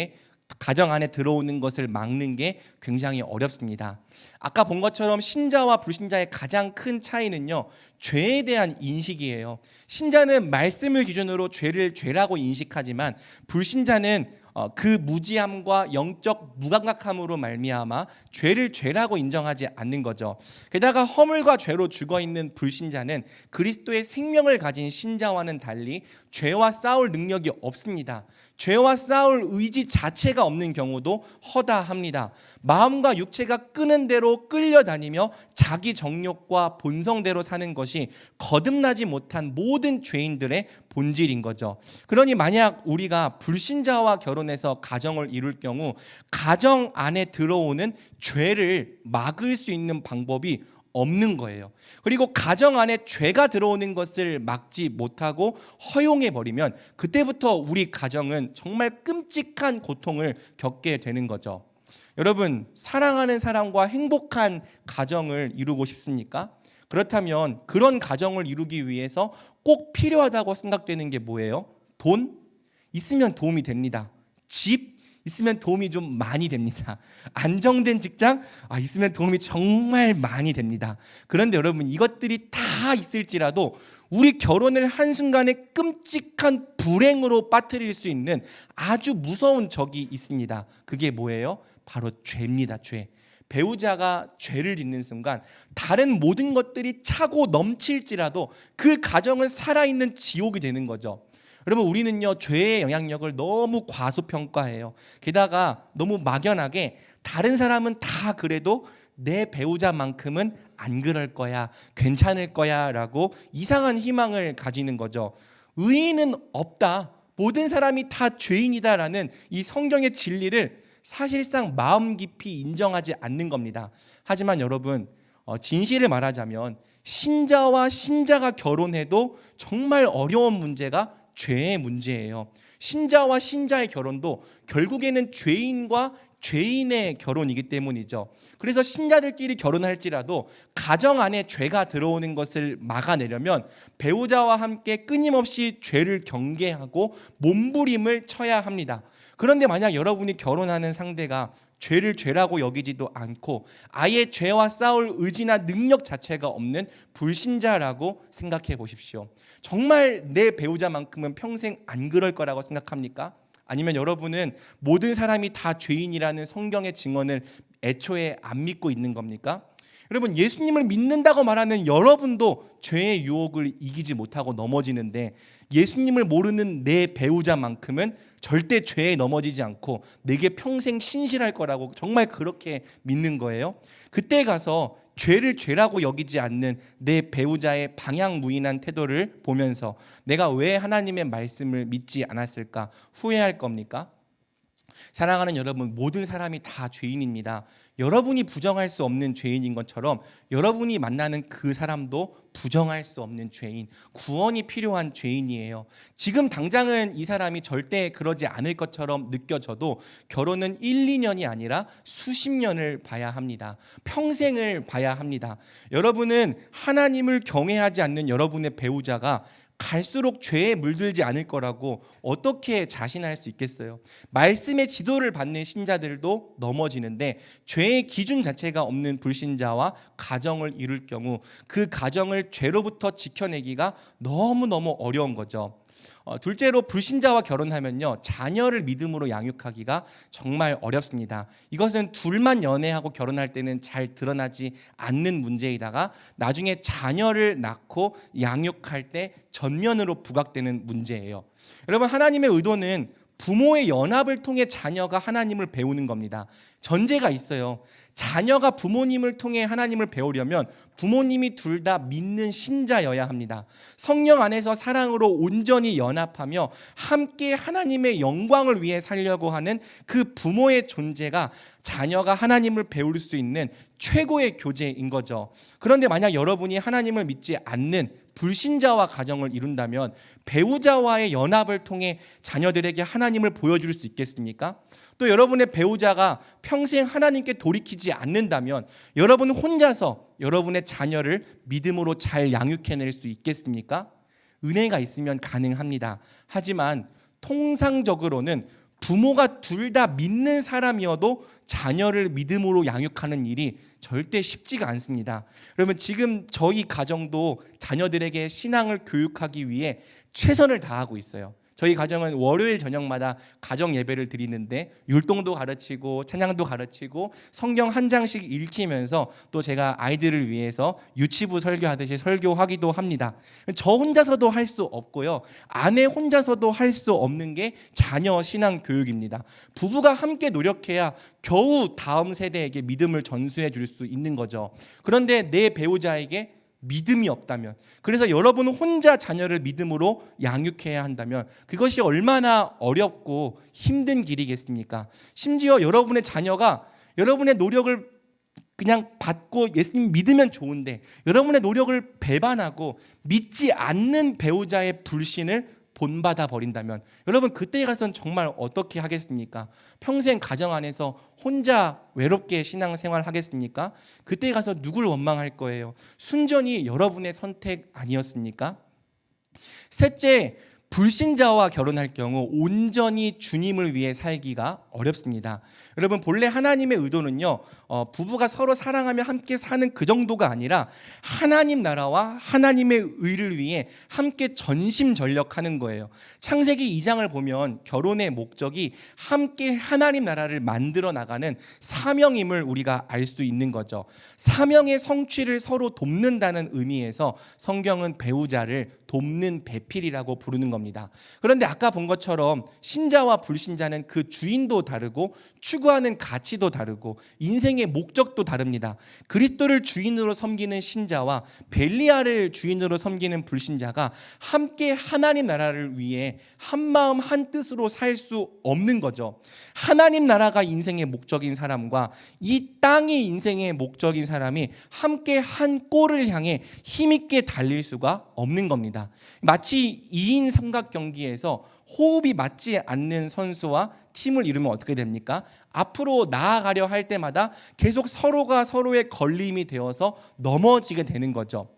것을 막는 게 굉장히 어렵습니다. 아까 본 것처럼 신자와 불신자의 가장 큰 차이는요, 죄에 대한 인식이에요. 신자는 말씀을 기준으로 죄를 죄라고 인식하지만 불신자는 그 무지함과 영적 무감각함으로 말미암아 죄를 죄라고 인정하지 않는 거죠. 게다가 허물과 죄로 죽어있는 불신자는 그리스도의 생명을 가진 신자와는 달리 죄와 싸울 능력이 없습니다. 죄와 싸울 의지 자체가 없는 경우도 허다합니다. 마음과 육체가 끄는 대로 끌려다니며 자기 정욕과 본성대로 사는 것이 거듭나지 못한 모든 죄인들의 본질인 거죠. 그러니 만약 우리가 불신자와 결혼해서 가정을 이룰 경우 가정 안에 들어오는 죄를 막을 수 있는 방법이 없는 거예요. 그리고 가정 안에 죄가 들어오는 것을 막지 못하고 허용해 버리면 그때부터 우리 가정은 정말 끔찍한 고통을 겪게 되는 거죠. 여러분, 사랑하는 사람과 행복한 가정을 이루고 싶습니까? 그렇다면 그런 가정을 이루기 위해서 꼭 필요하다고 생각되는 게 뭐예요? 돈? 있으면 도움이 됩니다. 집? 있으면 도움이 좀 많이 됩니다. 안정된 직장? 있으면 도움이 정말 많이 됩니다. 그런데 여러분, 이것들이 다 있을지라도 우리 결혼을 한순간에 끔찍한 불행으로 빠뜨릴 수 있는 아주 무서운 적이 있습니다. 그게 뭐예요? 바로 죄입니다. 죄. 배우자가 죄를 짓는 순간 다른 모든 것들이 차고 넘칠지라도 그 가정은 살아있는 지옥이 되는 거죠. 여러분, 우리는요, 죄의 영향력을 너무 과소평가해요. 게다가 너무 막연하게 다른 사람은 다 그래도 내 배우자만큼은 안 그럴 거야, 괜찮을 거야 라고 이상한 희망을 가지는 거죠. 의인은 없다, 모든 사람이 다 죄인이다라는 이 성경의 진리를 사실상 마음 깊이 인정하지 않는 겁니다. 하지만 여러분, 진실을 말하자면 신자와 신자가 결혼해도 정말 어려운 문제가 죄의 문제예요. 신자와 신자의 결혼도 결국에는 죄인과 죄인의 결혼이기 때문이죠. 그래서 신자들끼리 결혼할지라도 가정 안에 죄가 들어오는 것을 막아내려면 배우자와 함께 끊임없이 죄를 경계하고 몸부림을 쳐야 합니다. 그런데 만약 여러분이 결혼하는 상대가 죄를 죄라고 여기지도 않고 아예 죄와 싸울 의지나 능력 자체가 없는 불신자라고 생각해 보십시오. 정말 내 배우자만큼은 평생 안 그럴 거라고 생각합니까? 아니면 여러분은 모든 사람이 다 죄인이라는 성경의 증언을 애초에 안 믿고 있는 겁니까? 여러분, 예수님을 믿는다고 말하는 여러분도 죄의 유혹을 이기지 못하고 넘어지는데 예수님을 모르는 내 배우자만큼은 절대 죄에 넘어지지 않고 내게 평생 신실할 거라고 정말 그렇게 믿는 거예요? 그때 가서 죄를 죄라고 여기지 않는 내 배우자의 방향무인한 태도를 보면서 내가 왜 하나님의 말씀을 믿지 않았을까 후회할 겁니까? 사랑하는 여러분, 모든 사람이 다 죄인입니다. 여러분이 부정할 수 없는 죄인인 것처럼 여러분이 만나는 그 사람도 부정할 수 없는 죄인, 구원이 필요한 죄인이에요. 지금 당장은 이 사람이 절대 그러지 않을 것처럼 느껴져도 결혼은 1, 2년이 아니라 수십 년을 봐야 합니다. 평생을 봐야 합니다. 여러분은 하나님을 경외하지 않는 여러분의 배우자가 갈수록 죄에 물들지 않을 거라고 어떻게 자신할 수 있겠어요? 말씀의 지도를 받는 신자들도 넘어지는데 죄의 기준 자체가 없는 불신자와 가정을 이룰 경우 그 가정을 죄로부터 지켜내기가 너무너무 어려운 거죠. 둘째로 불신자와 결혼하면요, 자녀를 믿음으로 양육하기가 정말 어렵습니다. 이것은 둘만 연애하고 결혼할 때는 잘 드러나지 않는 문제이다가 나중에 자녀를 낳고 양육할 때 전면으로 부각되는 문제예요. 여러분, 하나님의 의도는 부모의 연합을 통해 자녀가 하나님을 배우는 겁니다. 전제가 있어요. 자녀가 부모님을 통해 하나님을 배우려면 부모님이 둘 다 믿는 신자여야 합니다. 성령 안에서 사랑으로 온전히 연합하며 함께 하나님의 영광을 위해 살려고 하는 그 부모의 존재가 자녀가 하나님을 배울 수 있는 최고의 교제인 거죠. 그런데 만약 여러분이 하나님을 믿지 않는 불신자와 가정을 이룬다면 배우자와의 연합을 통해 자녀들에게 하나님을 보여줄 수 있겠습니까? 또 여러분의 배우자가 평생 하나님께 돌이키지 않는다면 여러분 혼자서 여러분의 자녀를 믿음으로 잘 양육해낼 수 있겠습니까? 은혜가 있으면 가능합니다. 하지만 통상적으로는 부모가 둘 다 믿는 사람이어도 자녀를 믿음으로 양육하는 일이 절대 쉽지가 않습니다. 그러면 지금 저희 가정도 자녀들에게 신앙을 교육하기 위해 최선을 다하고 있어요. 저희 가정은 월요일 저녁마다 가정 예배를 드리는데 율동도 가르치고 찬양도 가르치고 성경 한 장씩 읽히면서 또 제가 아이들을 위해서 유치부 설교하듯이 설교하기도 합니다. 저 혼자서도 할 수 없고요. 아내 혼자서도 할 수 없는 게 자녀 신앙 교육입니다. 부부가 함께 노력해야 겨우 다음 세대에게 믿음을 전수해 줄 수 있는 거죠. 그런데 내 배우자에게 믿음이 없다면, 그래서 여러분은 혼자 자녀를 믿음으로 양육해야 한다면 그것이 얼마나 어렵고 힘든 길이겠습니까? 심지어 여러분의 자녀가 여러분의 노력을 그냥 받고 예수님 믿으면 좋은데 여러분의 노력을 배반하고 믿지 않는 배우자의 불신을 본받아 버린다면 여러분 그때 가서는 정말 어떻게 하겠습니까? 평생 가정 안에서 혼자 외롭게 신앙생활 하겠습니까? 그때 가서 누굴 원망할 거예요? 순전히 여러분의 선택 아니었습니까? 셋째, 불신자와 결혼할 경우 온전히 주님을 위해 살기가 어렵습니다. 여러분, 본래 하나님의 의도는요, 부부가 서로 사랑하며 함께 사는 그 정도가 아니라 하나님 나라와 하나님의 의를 위해 함께 전심전력하는 거예요. 창세기 2장을 보면 결혼의 목적이 함께 하나님 나라를 만들어 나가는 사명임을 우리가 알 수 있는 거죠. 사명의 성취를 서로 돕는다는 의미에서 성경은 배우자를 돕는 배필이라고 부르는 겁니다. 그런데 아까 본 것처럼 신자와 불신자는 그 주인도 다르고 추구하는 가치도 다르고 인생의 목적도 다릅니다. 그리스도를 주인으로 섬기는 신자와 벨리알을 주인으로 섬기는 불신자가 함께 하나님 나라를 위해 한마음 한뜻으로 살 수 없는 거죠. 하나님 나라가 인생의 목적인 사람과 이 땅이 인생의 목적인 사람이 함께 한 골을 향해 힘있게 달릴 수가 없는 겁니다. 마치 2인 삼각 경기에서 호흡이 맞지 않는 선수와 팀을 이루면 어떻게 됩니까? 앞으로 나아가려 할 때마다 계속 서로가 서로의 걸림이 되어서 넘어지게 되는 거죠.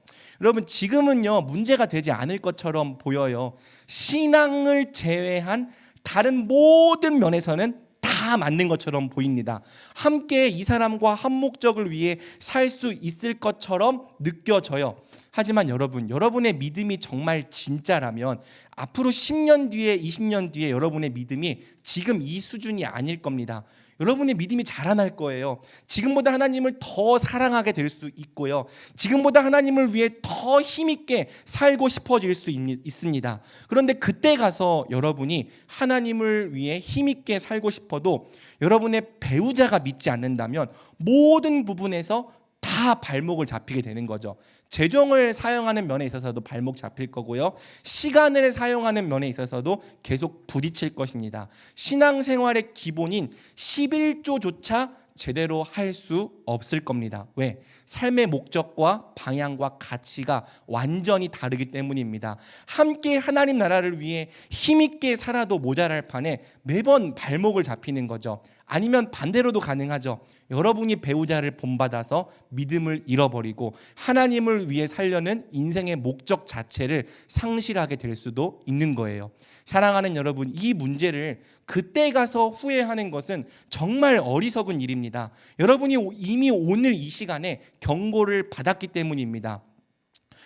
여러분, 지금은요 문제가 되지 않을 것처럼 보여요. 신앙을 제외한 다른 모든 면에서는 다 맞는 것처럼 보입니다. 함께 이 사람과 한 목적을 위해 살 수 있을 것처럼 느껴져요. 하지만 여러분의 믿음이 정말 진짜라면 앞으로 10년 뒤에 20년 뒤에 여러분의 믿음이 지금 이 수준이 아닐 겁니다. 여러분의 믿음이 자라날 거예요. 지금보다 하나님을 더 사랑하게 될 수 있고요. 지금보다 하나님을 위해 더 힘있게 살고 싶어질 수 있습니다. 그런데 그때 가서 여러분이 하나님을 위해 힘있게 살고 싶어도 여러분의 배우자가 믿지 않는다면 모든 부분에서 다 발목을 잡히게 되는 거죠. 재정을 사용하는 면에 있어서도 발목 잡힐 거고요. 시간을 사용하는 면에 있어서도 계속 부딪힐 것입니다. 신앙생활의 기본인 11조조차 제대로 할 수 없을 겁니다. 왜? 삶의 목적과 방향과 가치가 완전히 다르기 때문입니다. 함께 하나님 나라를 위해 힘있게 살아도 모자랄 판에 매번 발목을 잡히는 거죠. 아니면 반대로도 가능하죠. 여러분이 배우자를 본받아서 믿음을 잃어버리고 하나님을 위해 살려는 인생의 목적 자체를 상실하게 될 수도 있는 거예요. 사랑하는 여러분, 이 문제를 그때 가서 후회하는 것은 정말 어리석은 일입니다. 여러분이 이미 오늘 이 시간에 경고를 받았기 때문입니다.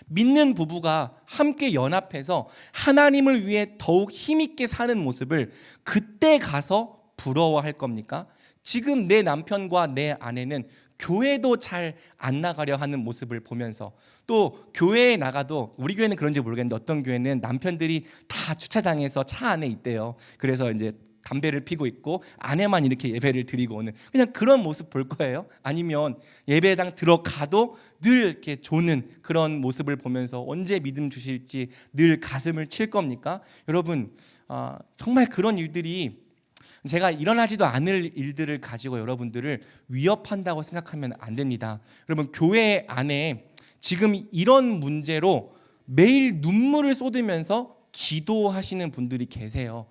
믿는 부부가 함께 연합해서 하나님을 위해 더욱 힘있게 사는 모습을 그때 가서 부러워할 겁니까? 지금 내 남편과 내 아내는 교회도 잘 안 나가려 하는 모습을 보면서, 또 교회에 나가도, 우리 교회는 그런지 모르겠는데 어떤 교회는 남편들이 다 주차장에서 차 안에 있대요. 그래서 이제 담배를 피고 있고 아내만 이렇게 예배를 드리고 오는, 그냥 그런 모습 볼 거예요? 아니면 예배당 들어가도 늘 이렇게 조는 그런 모습을 보면서 언제 믿음 주실지 늘 가슴을 칠 겁니까? 여러분, 정말 그런 일들이, 제가 일어나지도 않을 일들을 가지고 여러분들을 위협한다고 생각하면 안 됩니다. 여러분, 교회 안에 지금 이런 문제로 매일 눈물을 쏟으면서 기도하시는 분들이 계세요.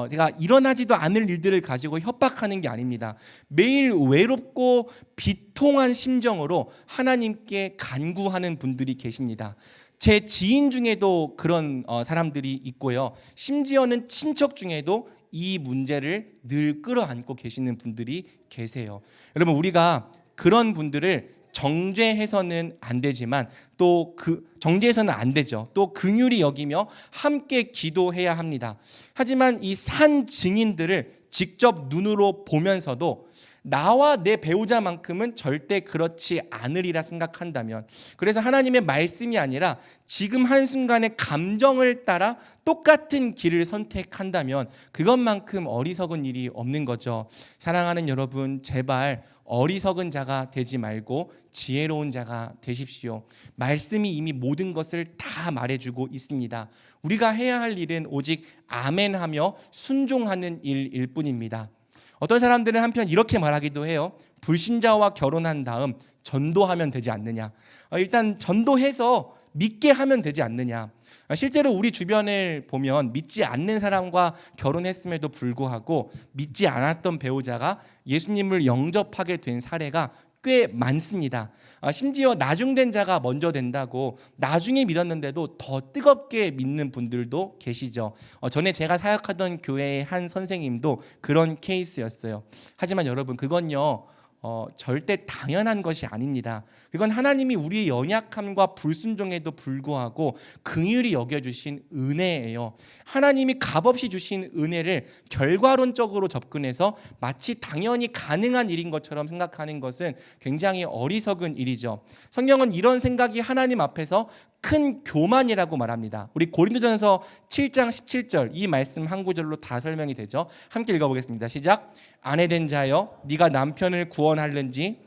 제가 일어나지도 않을 일들을 가지고 협박하는 게 아닙니다. 매일 외롭고 비통한 심정으로 하나님께 간구하는 분들이 계십니다. 제 지인 중에도 그런 사람들이 있고요. 심지어는 친척 중에도 이 문제를 늘 끌어안고 계시는 분들이 계세요. 여러분, 우리가 그런 분들을 정죄해서는 안 되지만, 또 정죄해서는 안 되죠. 또 긍휼히 여기며 함께 기도해야 합니다. 하지만 이 산 증인들을 직접 눈으로 보면서도 나와 내 배우자만큼은 절대 그렇지 않으리라 생각한다면, 그래서 하나님의 말씀이 아니라 지금 한순간의 감정을 따라 똑같은 길을 선택한다면 그것만큼 어리석은 일이 없는 거죠. 사랑하는 여러분, 제발 어리석은 자가 되지 말고 지혜로운 자가 되십시오. 말씀이 이미 모든 것을 다 말해주고 있습니다. 우리가 해야 할 일은 오직 아멘하며 순종하는 일일 뿐입니다. 어떤 사람들은 한편 이렇게 말하기도 해요. 불신자와 결혼한 다음 전도하면 되지 않느냐. 일단 전도해서 믿게 하면 되지 않느냐. 실제로 우리 주변을 보면 믿지 않는 사람과 결혼했음에도 불구하고 믿지 않았던 배우자가 예수님을 영접하게 된 사례가 꽤 많습니다. 심지어 나중된 자가 먼저 된다고 나중에 믿었는데도 더 뜨겁게 믿는 분들도 계시죠. 전에 제가 사역하던 교회의 한 선생님도 그런 케이스였어요. 하지만 여러분, 그건요 절대 당연한 것이 아닙니다. 그건 하나님이 우리의 연약함과 불순종에도 불구하고 긍휼히 여겨주신 은혜예요. 하나님이 값없이 주신 은혜를 결과론적으로 접근해서 마치 당연히 가능한 일인 것처럼 생각하는 것은 굉장히 어리석은 일이죠. 성경은 이런 생각이 하나님 앞에서 큰 교만이라고 말합니다. 우리 고린도전서 7장 17절, 이 말씀 한 구절로 다 설명이 되죠. 함께 읽어보겠습니다. 시작. 아내된 자여, 네가 남편을 구원할는지,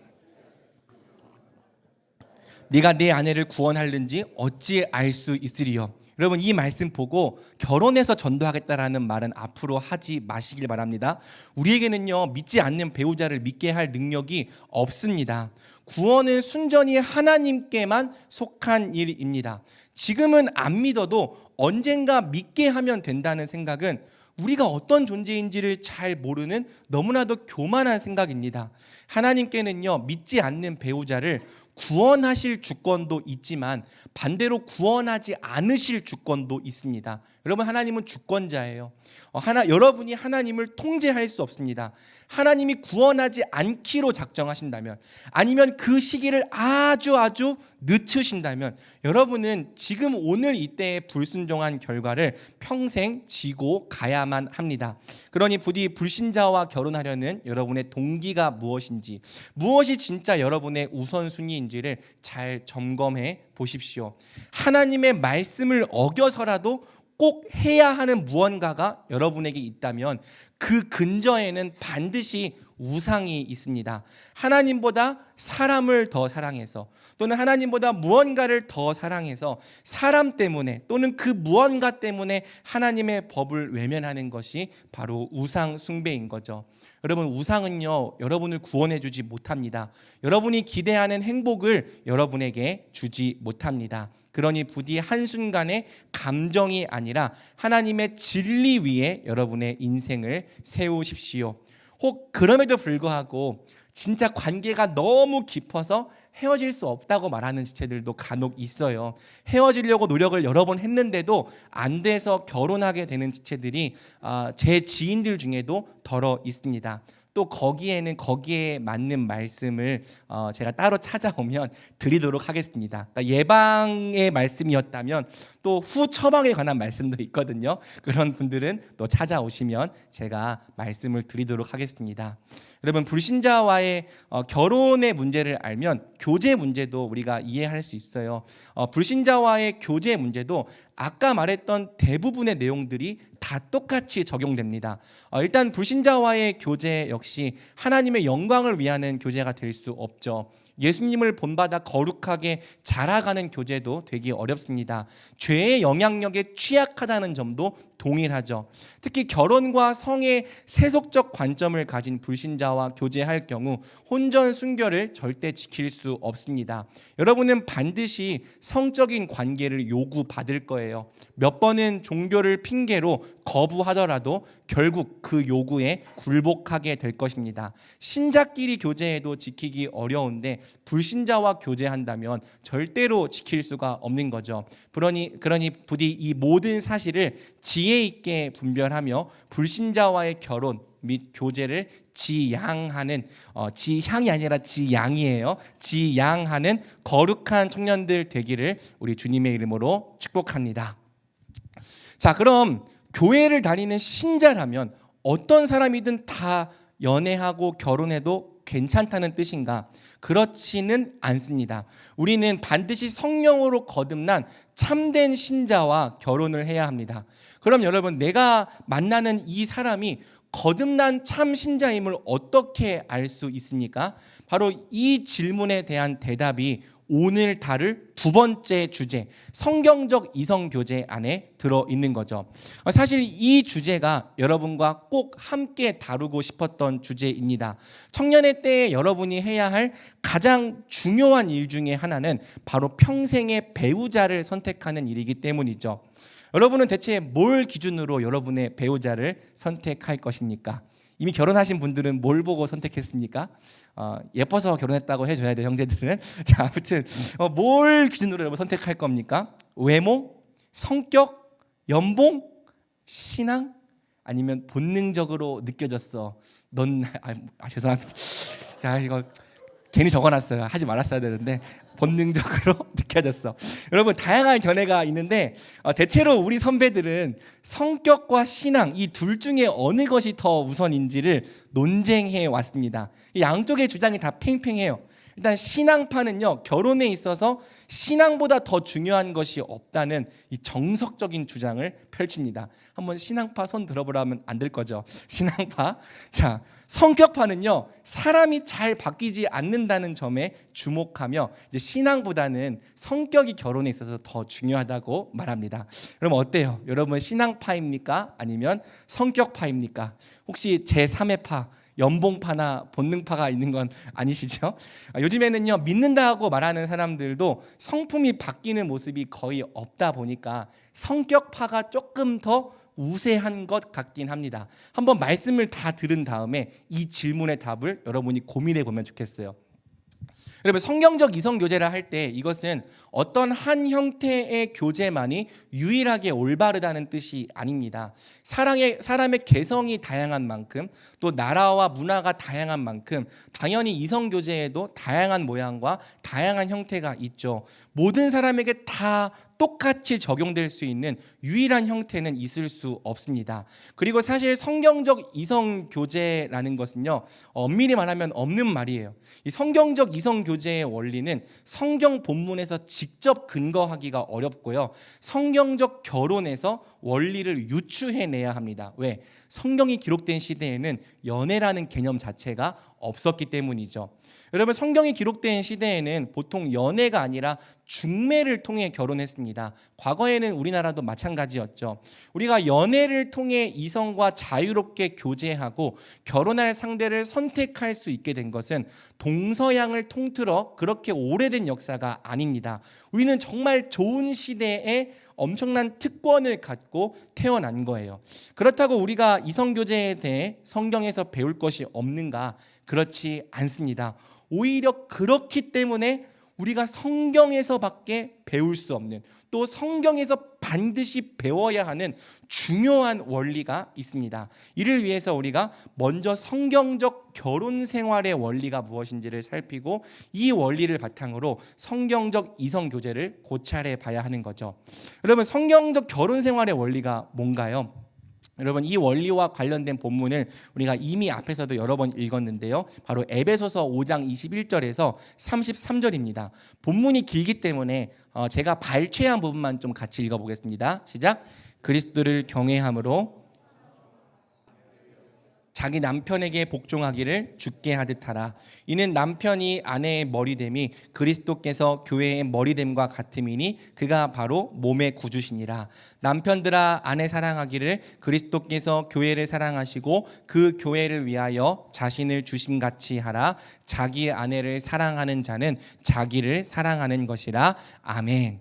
네가 내 아내를 구원할는지 어찌 알 수 있으리요. 여러분 이 말씀 보고 결혼해서 전도하겠다라는 말은 앞으로 하지 마시길 바랍니다. 우리에게는요 믿지 않는 배우자를 믿게 할 능력이 없습니다. 구원은 순전히 하나님께만 속한 일입니다. 지금은 안 믿어도 언젠가 믿게 하면 된다는 생각은 우리가 어떤 존재인지를 잘 모르는 너무나도 교만한 생각입니다. 하나님께는요 믿지 않는 배우자를 구원하실 주권도 있지만 반대로 구원하지 않으실 주권도 있습니다. 여러분 하나님은 주권자예요. 여러분이 하나님을 통제할 수 없습니다. 하나님이 구원하지 않기로 작정하신다면 아니면 그 시기를 아주 늦추신다면 여러분은 지금 오늘 이때의 불순종한 결과를 평생 지고 가야만 합니다. 그러니 부디 불신자와 결혼하려는 여러분의 동기가 무엇인지, 무엇이 진짜 여러분의 우선순위인지를 잘 점검해 보십시오. 하나님의 말씀을 어겨서라도 꼭 해야 하는 무언가가 여러분에게 있다면 그 근저에는 반드시 우상이 있습니다. 하나님보다 사람을 더 사랑해서 또는 하나님보다 무언가를 더 사랑해서 사람 때문에 또는 그 무언가 때문에 하나님의 법을 외면하는 것이 바로 우상 숭배인 거죠. 여러분 우상은요 여러분을 구원해 주지 못합니다. 여러분이 기대하는 행복을 여러분에게 주지 못합니다. 그러니 부디 한순간의 감정이 아니라 하나님의 진리 위에 여러분의 인생을 세우십시오. 혹 그럼에도 불구하고 진짜 관계가 너무 깊어서 헤어질 수 없다고 말하는 지체들도 간혹 있어요. 헤어지려고 노력을 여러 번 했는데도 안 돼서 결혼하게 되는 지체들이 제 지인들 중에도 더러 있습니다. 또 거기에 맞는 말씀을 제가 따로 찾아오면 드리도록 하겠습니다. 그러니까 예방의 말씀이었다면 또 후 처방에 관한 말씀도 있거든요. 그런 분들은 또 찾아오시면 제가 말씀을 드리도록 하겠습니다. 여러분 불신자와의 결혼의 문제를 알면 교제 문제도 우리가 이해할 수 있어요. 불신자와의 교제 문제도 아까 말했던 대부분의 내용들이 다 똑같이 적용됩니다. 일단 불신자와의 교제 역시 하나님의 영광을 위하는 교제가 될 수 없죠. 예수님을 본받아 거룩하게 자라가는 교제도 되기 어렵습니다. 죄의 영향력에 취약하다는 점도 동일하죠. 특히 결혼과 성의 세속적 관점을 가진 불신자와 교제할 경우 혼전 순결을 절대 지킬 수 없습니다. 여러분은 반드시 성적인 관계를 요구받을 거예요. 몇 번은 종교를 핑계로 거부하더라도 결국 그 요구에 굴복하게 될 것입니다. 신자끼리 교제해도 지키기 어려운데 불신자와 교제한다면 절대로 지킬 수가 없는 거죠. 그러니 부디 이 모든 사실을 지혜 있게 분별하며 불신자와의 결혼 및 교제를 지향하는 지향이 아니라 지양이에요. 지양하는 거룩한 청년들 되기를 우리 주님의 이름으로 축복합니다. 자, 그럼 교회를 다니는 신자라면 어떤 사람이든 다 연애하고 결혼해도 괜찮다는 뜻인가? 그렇지는 않습니다. 우리는 반드시 성령으로 거듭난 참된 신자와 결혼을 해야 합니다. 그럼 여러분 내가 만나는 이 사람이 거듭난 참 신자임을 어떻게 알 수 있습니까? 바로 이 질문에 대한 대답이 오늘 다룰 두 번째 주제, 성경적 이성교제 안에 들어있는 거죠. 사실 이 주제가 여러분과 꼭 함께 다루고 싶었던 주제입니다. 청년의 때에 여러분이 해야 할 가장 중요한 일 중에 하나는 바로 평생의 배우자를 선택하는 일이기 때문이죠. 여러분은 대체 뭘 기준으로 여러분의 배우자를 선택할 것입니까? 이미 결혼하신 분들은 뭘 보고 선택했습니까? 예뻐서 결혼했다고 해줘야 돼요, 형제들은. 자, 아무튼 뭘 기준으로 여러분 선택할 겁니까? 외모, 성격, 연봉, 신앙, 아니면 본능적으로 느껴졌어. 죄송합니다. 야, 이거 괜히 적어놨어요. 하지 말았어야 되는데 본능적으로 느껴졌어. 여러분 다양한 견해가 있는데 대체로 우리 선배들은 성격과 신앙 이 둘 중에 어느 것이 더 우선인지를 논쟁해 왔습니다. 이 양쪽의 주장이 다 팽팽해요. 일단 신앙파는요, 결혼에 있어서 신앙보다 더 중요한 것이 없다는 이 정석적인 주장을 펼칩니다. 한번 신앙파 손 들어보라면 안 될 거죠. 신앙파. 자, 성격파는요, 사람이 잘 바뀌지 않는다는 점에 주목하며 이제 신앙보다는 성격이 결혼에 있어서 더 중요하다고 말합니다. 그럼 어때요? 여러분 신앙파입니까? 아니면 성격파입니까? 혹시 제3의 파, 연봉파나 본능파가 있는 건 아니시죠? 요즘에는요, 믿는다고 말하는 사람들도 성품이 바뀌는 모습이 거의 없다 보니까 성격파가 조금 더 우세한 것 같긴 합니다. 한번 말씀을 다 들은 다음에 이 질문의 답을 여러분이 고민해 보면 좋겠어요. 여러분, 성경적 이성 교제라 할 때 이것은 어떤 한 형태의 교제만이 유일하게 올바르다는 뜻이 아닙니다. 사람의 개성이 다양한 만큼, 또 나라와 문화가 다양한 만큼 당연히 이성 교제에도 다양한 모양과 다양한 형태가 있죠. 모든 사람에게 다 똑같이 적용될 수 있는 유일한 형태는 있을 수 없습니다. 그리고 사실 성경적 이성 교제라는 것은요, 엄밀히 말하면 없는 말이에요. 이 성경적 이성 교제의 원리는 성경 본문에서 직접 근거하기가 어렵고요, 성경적 결혼에서 원리를 유추해내야 합니다. 왜? 성경이 기록된 시대에는 연애라는 개념 자체가 없었기 때문이죠. 여러분, 성경이 기록된 시대에는 보통 연애가 아니라 중매를 통해 결혼했습니다. 과거에는 우리나라도 마찬가지였죠. 우리가 연애를 통해 이성과 자유롭게 교제하고 결혼할 상대를 선택할 수 있게 된 것은 동서양을 통틀어 그렇게 오래된 역사가 아닙니다. 우리는 정말 좋은 시대에 엄청난 특권을 갖고 태어난 거예요. 그렇다고 우리가 이성교제에 대해 성경에서 배울 것이 없는가? 그렇지 않습니다. 오히려 그렇기 때문에 우리가 성경에서밖에 배울 수 없는, 또 성경에서 반드시 배워야 하는 중요한 원리가 있습니다. 이를 위해서 우리가 먼저 성경적 결혼 생활의 원리가 무엇인지를 살피고 이 원리를 바탕으로 성경적 이성 교제를 고찰해 봐야 하는 거죠. 여러분, 성경적 결혼 생활의 원리가 뭔가요? 여러분, 이 원리와 관련된 본문을 우리가 이미 앞에서도 여러 번 읽었는데요, 바로 에베소서 5장 21절에서 33절입니다. 본문이 길기 때문에 제가 발췌한 부분만 좀 같이 읽어보겠습니다. 시작. 그리스도를 경외함으로 자기 남편에게 복종하기를 주께 하듯 하라. 이는 남편이 아내의 머리됨이 그리스도께서 교회의 머리됨과 같음이니 그가 바로 몸의 구주시니라. 남편들아, 아내 사랑하기를 그리스도께서 교회를 사랑하시고 그 교회를 위하여 자신을 주심같이 하라. 자기 아내를 사랑하는 자는 자기를 사랑하는 것이라. 아멘.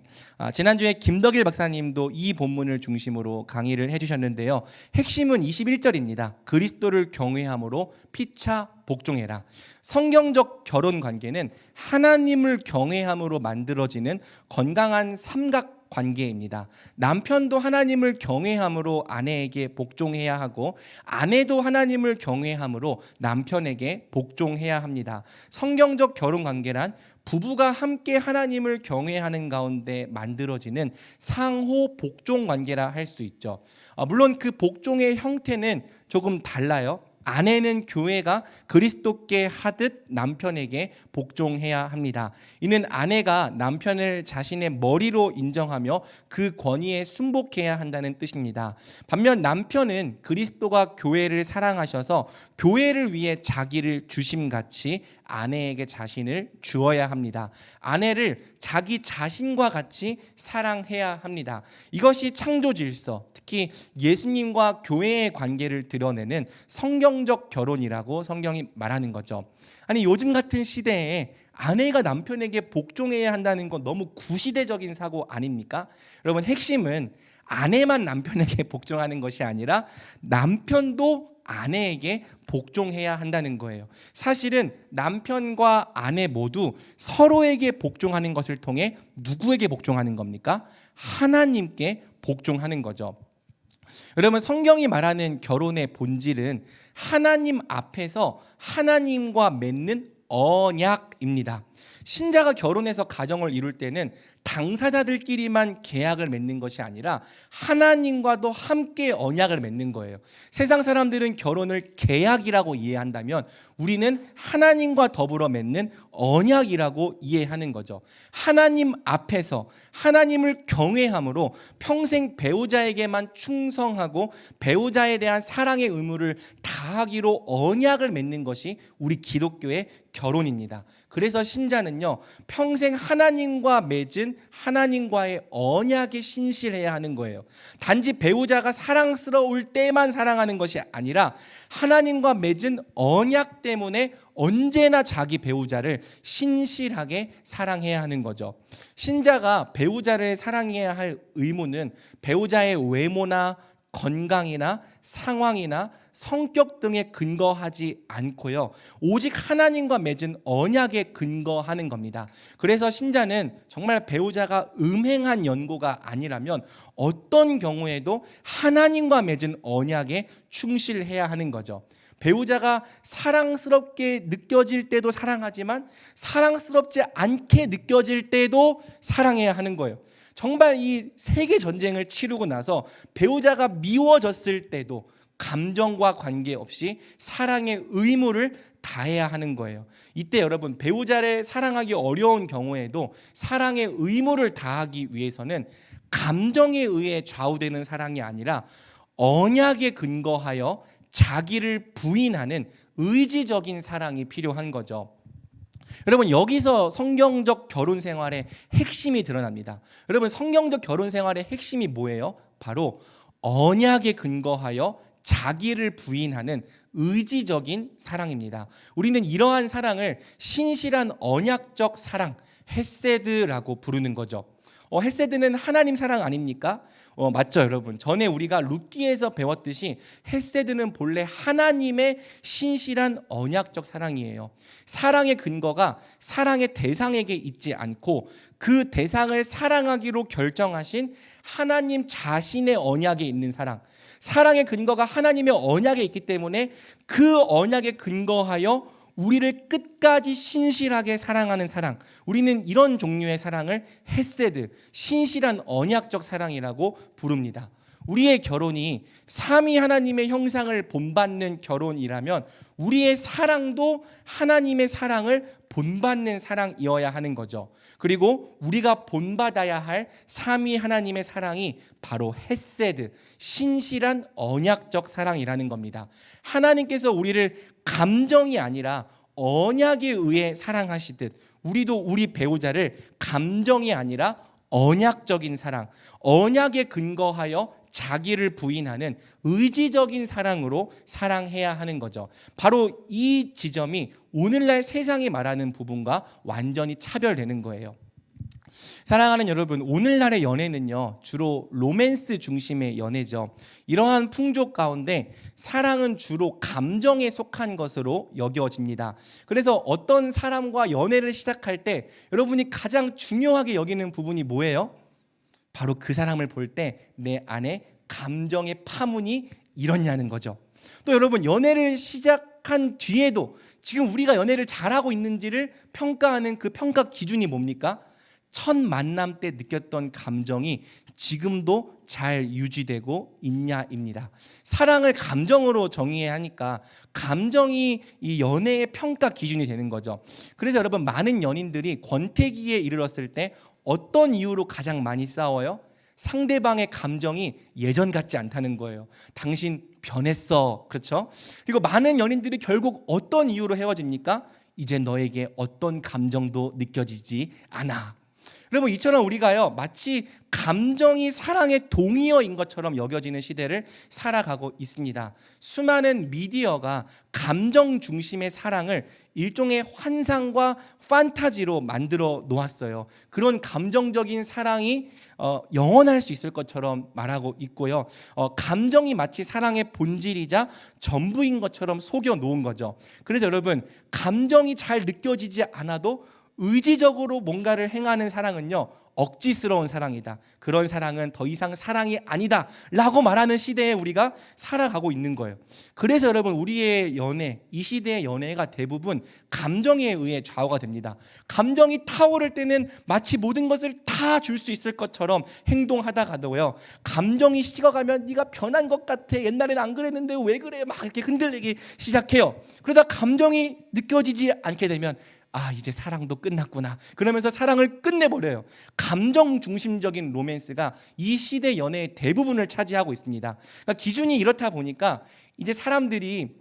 지난주에 김덕일 박사님도 이 본문을 중심으로 강의를 해주셨는데요, 핵심은 21절입니다. 그리스도를 경외함으로 피차 복종해라. 성경적 결혼 관계는 하나님을 경외함으로 만들어지는 건강한 삼각 관계입니다. 남편도 하나님을 경외함으로 아내에게 복종해야 하고, 아내도 하나님을 경외함으로 남편에게 복종해야 합니다. 성경적 결혼 관계란 부부가 함께 하나님을 경외하는 가운데 만들어지는 상호 복종 관계라 할 수 있죠. 물론 그 복종의 형태는 조금 달라요. 아내는 교회가 그리스도께 하듯 남편에게 복종해야 합니다. 이는 아내가 남편을 자신의 머리로 인정하며 그 권위에 순복해야 한다는 뜻입니다. 반면 남편은 그리스도가 교회를 사랑하셔서 교회를 위해 자기를 주심같이 아내에게 자신을 주어야 합니다. 아내를 자기 자신과 같이 사랑해야 합니다. 이것이 창조 질서, 특히 예수님과 교회의 관계를 드러내는 성경적 결혼이라고 성경이 말하는 거죠. 아니, 요즘 같은 시대에 아내가 남편에게 복종해야 한다는 건 너무 구시대적인 사고 아닙니까? 여러분, 핵심은 아내만 남편에게 복종하는 것이 아니라 남편도 아내에게 복종해야 한다는 거예요. 사실은 남편과 아내 모두 서로에게 복종하는 것을 통해 누구에게 복종하는 겁니까? 하나님께 복종하는 거죠. 여러분, 성경이 말하는 결혼의 본질은 하나님 앞에서 하나님과 맺는 언약입니다. 신자가 결혼해서 가정을 이룰 때는 당사자들끼리만 계약을 맺는 것이 아니라 하나님과도 함께 언약을 맺는 거예요. 세상 사람들은 결혼을 계약이라고 이해한다면 우리는 하나님과 더불어 맺는 언약이라고 이해하는 거죠. 하나님 앞에서 하나님을 경외함으로 평생 배우자에게만 충성하고 배우자에 대한 사랑의 의무를 다하기로 언약을 맺는 것이 우리 기독교의 결혼입니다. 그래서 신자는요, 평생 하나님과 맺은 하나님과의 언약에 신실해야 하는 거예요. 단지 배우자가 사랑스러울 때만 사랑하는 것이 아니라 하나님과 맺은 언약 때문에 언제나 자기 배우자를 신실하게 사랑해야 하는 거죠. 신자가 배우자를 사랑해야 할 의무는 배우자의 외모나 건강이나 상황이나 성격 등에 근거하지 않고요, 오직 하나님과 맺은 언약에 근거하는 겁니다. 그래서 신자는 정말 배우자가 음행한 연고가 아니라면 어떤 경우에도 하나님과 맺은 언약에 충실해야 하는 거죠. 배우자가 사랑스럽게 느껴질 때도 사랑하지만 사랑스럽지 않게 느껴질 때도 사랑해야 하는 거예요. 정말 이 세계 전쟁을 치르고 나서 배우자가 미워졌을 때도 감정과 관계없이 사랑의 의무를 다해야 하는 거예요. 이때 여러분, 배우자를 사랑하기 어려운 경우에도 사랑의 의무를 다하기 위해서는 감정에 의해 좌우되는 사랑이 아니라 언약에 근거하여 자기를 부인하는 의지적인 사랑이 필요한 거죠. 여러분, 여기서 성경적 결혼 생활의 핵심이 드러납니다. 여러분, 성경적 결혼 생활의 핵심이 뭐예요? 바로 언약에 근거하여 자기를 부인하는 의지적인 사랑입니다. 우리는 이러한 사랑을 신실한 언약적 사랑, 헤세드라고 부르는 거죠. 헤세드는 하나님 사랑 아닙니까? 맞죠, 여러분. 전에 우리가 룻기에서 배웠듯이 헤세드는 본래 하나님의 신실한 언약적 사랑이에요. 사랑의 근거가 사랑의 대상에게 있지 않고 그 대상을 사랑하기로 결정하신 하나님 자신의 언약에 있는 사랑. 사랑의 근거가 하나님의 언약에 있기 때문에 그 언약에 근거하여 우리를 끝까지 신실하게 사랑하는 사랑, 우리는 이런 종류의 사랑을 헤세드, 신실한 언약적 사랑이라고 부릅니다. 우리의 결혼이 삼위 하나님의 형상을 본받는 결혼이라면 우리의 사랑도 하나님의 사랑을 본받는 사랑이어야 하는 거죠. 그리고 우리가 본받아야 할 삼위 하나님의 사랑이 바로 헤세드, 신실한 언약적 사랑이라는 겁니다. 하나님께서 우리를 감정이 아니라 언약에 의해 사랑하시듯 우리도 우리 배우자를 감정이 아니라 언약적인 사랑, 언약에 근거하여 자기를 부인하는 의지적인 사랑으로 사랑해야 하는 거죠. 바로 이 지점이 오늘날 세상이 말하는 부분과 완전히 차별되는 거예요. 사랑하는 여러분, 오늘날의 연애는요, 주로 로맨스 중심의 연애죠. 이러한 풍조 가운데 사랑은 주로 감정에 속한 것으로 여겨집니다. 그래서 어떤 사람과 연애를 시작할 때 여러분이 가장 중요하게 여기는 부분이 뭐예요? 바로 그 사람을 볼 때 내 안에 감정의 파문이 일었냐는 거죠. 또 여러분, 연애를 시작한 뒤에도 지금 우리가 연애를 잘하고 있는지를 평가하는 그 평가 기준이 뭡니까? 첫 만남 때 느꼈던 감정이 지금도 잘 유지되고 있냐입니다. 사랑을 감정으로 정의해야 하니까 감정이 이 연애의 평가 기준이 되는 거죠. 그래서 여러분, 많은 연인들이 권태기에 이르렀을 때 어떤 이유로 가장 많이 싸워요? 상대방의 감정이 예전 같지 않다는 거예요. 당신 변했어. 그렇죠? 그리고 많은 연인들이 결국 어떤 이유로 헤어집니까? 이제 너에게 어떤 감정도 느껴지지 않아. 여러분, 이처럼 우리가요, 마치 감정이 사랑의 동의어인 것처럼 여겨지는 시대를 살아가고 있습니다. 수많은 미디어가 감정 중심의 사랑을 일종의 환상과 판타지로 만들어 놓았어요. 그런 감정적인 사랑이 영원할 수 있을 것처럼 말하고 있고요. 감정이 마치 사랑의 본질이자 전부인 것처럼 속여 놓은 거죠. 그래서 여러분, 감정이 잘 느껴지지 않아도 의지적으로 뭔가를 행하는 사랑은요, 억지스러운 사랑이다. 그런 사랑은 더 이상 사랑이 아니다 라고 말하는 시대에 우리가 살아가고 있는 거예요. 그래서 여러분, 우리의 연애, 이 시대의 연애가 대부분 감정에 의해 좌우가 됩니다. 감정이 타오를 때는 마치 모든 것을 다 줄 수 있을 것처럼 행동하다가도요, 감정이 식어가면 네가 변한 것 같아, 옛날에는 안 그랬는데 왜 그래, 막 이렇게 흔들리기 시작해요. 그러다 감정이 느껴지지 않게 되면 이제 사랑도 끝났구나, 그러면서 사랑을 끝내버려요. 감정 중심적인 로맨스가 이 시대 연애의 대부분을 차지하고 있습니다. 그러니까 기준이 이렇다 보니까 이제 사람들이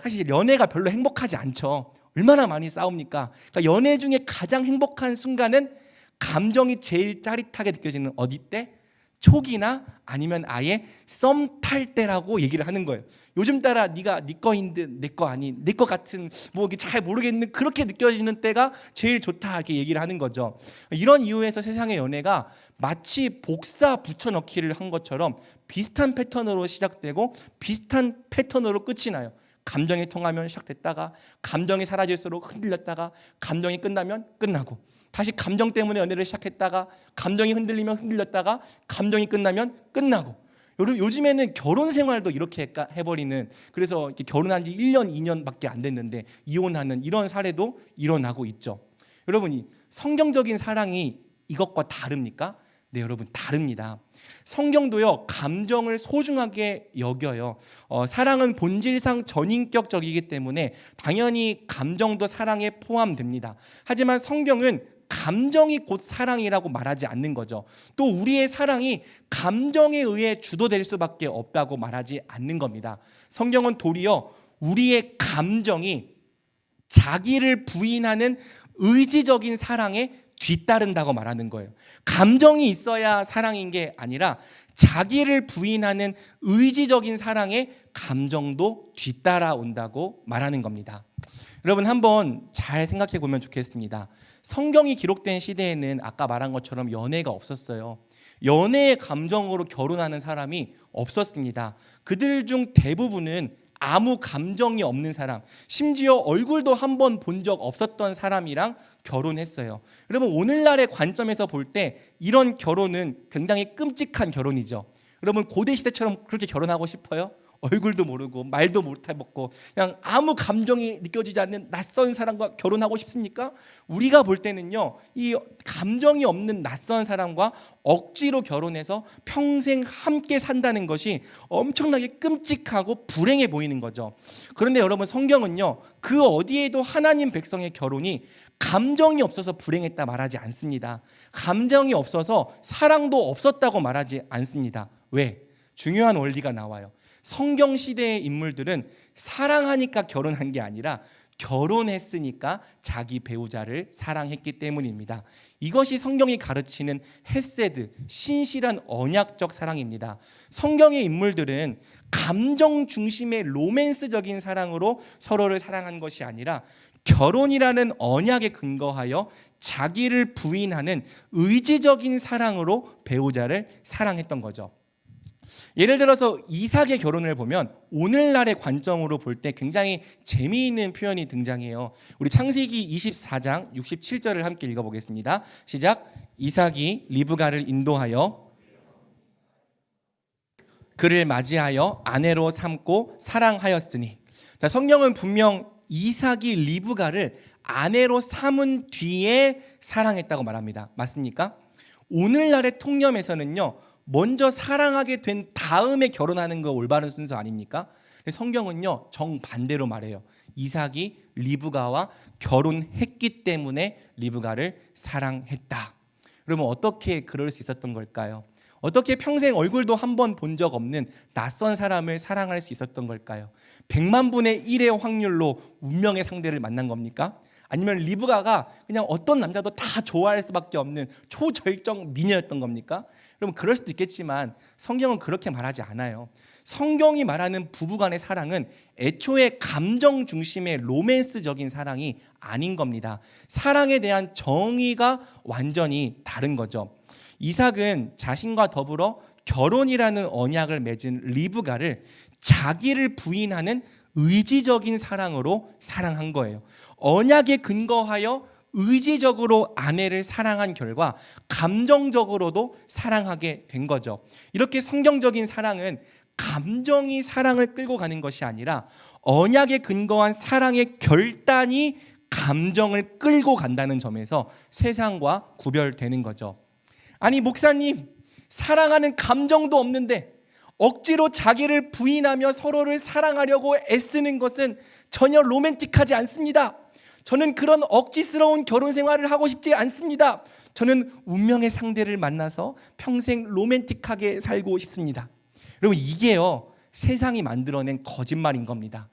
사실 연애가 별로 행복하지 않죠. 얼마나 많이 싸웁니까? 그러니까 연애 중에 가장 행복한 순간은 감정이 제일 짜릿하게 느껴지는 어디 때? 초기나 아니면 아예 썸 탈 때라고 얘기를 하는 거예요. 요즘 따라 네가 네 거인 듯 내 거 아닌, 내 거 같은, 뭐 잘 모르겠는, 그렇게 느껴지는 때가 제일 좋다, 이렇게 얘기를 하는 거죠. 이런 이유에서 세상의 연애가 마치 복사 붙여넣기를 한 것처럼 비슷한 패턴으로 시작되고 비슷한 패턴으로 끝이 나요. 감정이 통하면 시작됐다가 감정이 사라질수록 흔들렸다가 감정이 끝나면 끝나고, 다시 감정 때문에 연애를 시작했다가 감정이 흔들리면 흔들렸다가 감정이 끝나면 끝나고. 요즘에는 결혼 생활도 이렇게 해버리는, 그래서 이렇게 결혼한 지 1년, 2년밖에 안 됐는데 이혼하는 이런 사례도 일어나고 있죠. 여러분이 성경적인 사랑이 이것과 다릅니까? 네, 여러분, 다릅니다. 성경도요, 감정을 소중하게 여겨요. 사랑은 본질상 전인격적이기 때문에 당연히 감정도 사랑에 포함됩니다. 하지만 성경은 감정이 곧 사랑이라고 말하지 않는 거죠. 또 우리의 사랑이 감정에 의해 주도될 수밖에 없다고 말하지 않는 겁니다. 성경은 도리어 우리의 감정이 자기를 부인하는 의지적인 사랑에 뒤따른다고 말하는 거예요. 감정이 있어야 사랑인 게 아니라 자기를 부인하는 의지적인 사랑에 감정도 뒤따라온다고 말하는 겁니다. 여러분, 한번 잘 생각해 보면 좋겠습니다. 성경이 기록된 시대에는 아까 말한 것처럼 연애가 없었어요. 연애의 감정으로 결혼하는 사람이 없었습니다. 그들 중 대부분은 아무 감정이 없는 사람, 심지어 얼굴도 한 번 본 적 없었던 사람이랑 결혼했어요. 여러분, 오늘날의 관점에서 볼 때 이런 결혼은 굉장히 끔찍한 결혼이죠. 여러분, 고대 시대처럼 그렇게 결혼하고 싶어요? 얼굴도 모르고 말도 못해먹고 그냥 아무 감정이 느껴지지 않는 낯선 사람과 결혼하고 싶습니까? 우리가 볼 때는요, 이 감정이 없는 낯선 사람과 억지로 결혼해서 평생 함께 산다는 것이 엄청나게 끔찍하고 불행해 보이는 거죠. 그런데 여러분, 성경은요, 그 어디에도 하나님 백성의 결혼이 감정이 없어서 불행했다 말하지 않습니다. 감정이 없어서 사랑도 없었다고 말하지 않습니다. 왜? 중요한 원리가 나와요. 성경 시대의 인물들은 사랑하니까 결혼한 게 아니라 결혼했으니까 자기 배우자를 사랑했기 때문입니다. 이것이 성경이 가르치는 헤세드, 신실한 언약적 사랑입니다. 성경의 인물들은 감정 중심의 로맨스적인 사랑으로 서로를 사랑한 것이 아니라 결혼이라는 언약에 근거하여 자기를 부인하는 의지적인 사랑으로 배우자를 사랑했던 거죠. 예를 들어서 이삭의 결혼을 보면 오늘날의 관점으로 볼 때 굉장히 재미있는 표현이 등장해요. 우리 창세기 24장 67절을 함께 읽어보겠습니다. 시작. 이삭이 리브가를 인도하여 그를 맞이하여 아내로 삼고 사랑하였으니. 자, 성경은 분명 이삭이 리브가를 아내로 삼은 뒤에 사랑했다고 말합니다. 맞습니까? 오늘날의 통념에서는요, 먼저 사랑하게 된 다음에 결혼하는 거 올바른 순서 아닙니까? 성경은요, 정반대로 말해요. 이삭이 리브가와 결혼했기 때문에 리브가를 사랑했다. 그러면 어떻게 그럴 수 있었던 걸까요? 어떻게 평생 얼굴도 한 번 본 적 없는 낯선 사람을 사랑할 수 있었던 걸까요? 100만 분의 1의 확률로 운명의 상대를 만난 겁니까? 아니면 리브가가 그냥 어떤 남자도 다 좋아할 수밖에 없는 초절정 미녀였던 겁니까? 여러분, 그럴 수도 있겠지만 성경은 그렇게 말하지 않아요. 성경이 말하는 부부간의 사랑은 애초에 감정 중심의 로맨스적인 사랑이 아닌 겁니다. 사랑에 대한 정의가 완전히 다른 거죠. 이삭은 자신과 더불어 결혼이라는 언약을 맺은 리브가를 자기를 부인하는 의지적인 사랑으로 사랑한 거예요. 언약에 근거하여 의지적으로 아내를 사랑한 결과 감정적으로도 사랑하게 된 거죠. 이렇게 성경적인 사랑은 감정이 사랑을 끌고 가는 것이 아니라 언약에 근거한 사랑의 결단이 감정을 끌고 간다는 점에서 세상과 구별되는 거죠. 아니 목사님, 사랑하는 감정도 없는데 억지로 자기를 부인하며 서로를 사랑하려고 애쓰는 것은 전혀 로맨틱하지 않습니다. 저는 그런 억지스러운 결혼 생활을 하고 싶지 않습니다. 저는 운명의 상대를 만나서 평생 로맨틱하게 살고 싶습니다. 여러분, 이게요, 세상이 만들어낸 거짓말인 겁니다.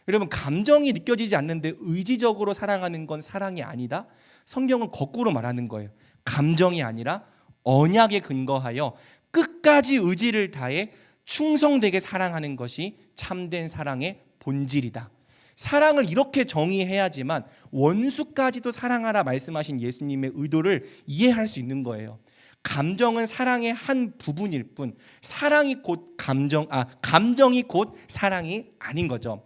여러분, 감정이 느껴지지 않는데 의지적으로 사랑하는 건 사랑이 아니다? 성경은 거꾸로 말하는 거예요. 감정이 아니라 언약에 근거하여 끝까지 의지를 다해 충성되게 사랑하는 것이 참된 사랑의 본질이다. 사랑을 이렇게 정의해야지만 원수까지도 사랑하라 말씀하신 예수님의 의도를 이해할 수 있는 거예요. 감정은 사랑의 한 부분일 뿐 감정이 곧 사랑이 아닌 거죠.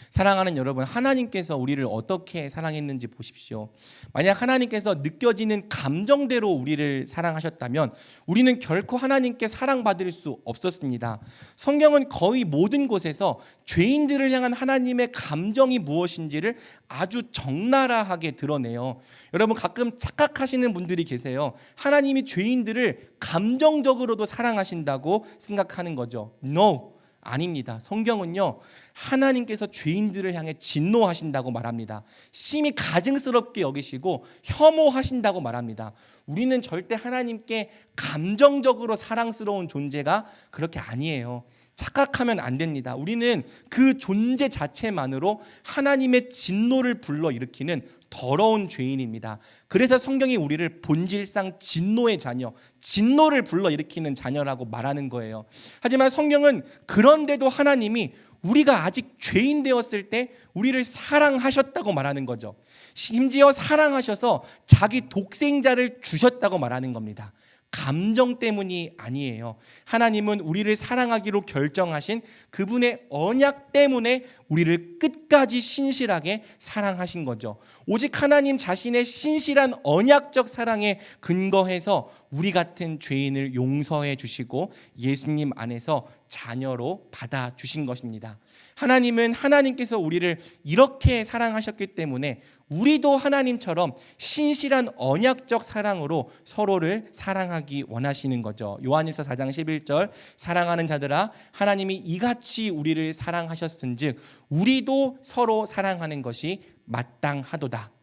사랑하는 여러분, 하나님께서 우리를 어떻게 사랑했는지 보십시오. 만약 하나님께서 느껴지는 감정대로 우리를 사랑하셨다면 우리는 결코 하나님께 사랑받을 수 없었습니다. 성경은 거의 모든 곳에서 죄인들을 향한 하나님의 감정이 무엇인지를 아주 적나라하게 드러내요. 여러분, 가끔 착각하시는 분들이 계세요. 하나님이 죄인들을 감정적으로도 사랑하신다고 생각하는 거죠. No, 아닙니다. 성경은요, 하나님께서 죄인들을 향해 진노하신다고 말합니다. 심히 가증스럽게 여기시고 혐오하신다고 말합니다. 우리는 절대 하나님께 감정적으로 사랑스러운 존재가 그렇게 아니에요. 착각하면 안 됩니다. 우리는 그 존재 자체만으로 하나님의 진노를 불러일으키는 더러운 죄인입니다. 그래서 성경이 우리를 본질상 진노의 자녀, 진노를 불러일으키는 자녀라고 말하는 거예요. 하지만 성경은 그런데도 하나님이 우리가 아직 죄인 되었을 때 우리를 사랑하셨다고 말하는 거죠. 심지어 사랑하셔서 자기 독생자를 주셨다고 말하는 겁니다. 감정 때문이 아니에요. 하나님은 우리를 사랑하기로 결정하신 그분의 언약 때문에 우리를 끝까지 신실하게 사랑하신 거죠. 오직 하나님 자신의 신실한 언약적 사랑에 근거해서 우리 같은 죄인을 용서해 주시고 예수님 안에서 자녀로 받아주신 것입니다. 하나님은 하나님께서 우리를 이렇게 사랑하셨기 때문에 우리도 하나님처럼 신실한 언약적 사랑으로 서로를 사랑하기 원하시는 거죠. 요한일서 4장 11절, 사랑하는 자들아 하나님이 이같이 우리를 사랑하셨은즉 우리도 서로 사랑하는 것이 마땅하도다.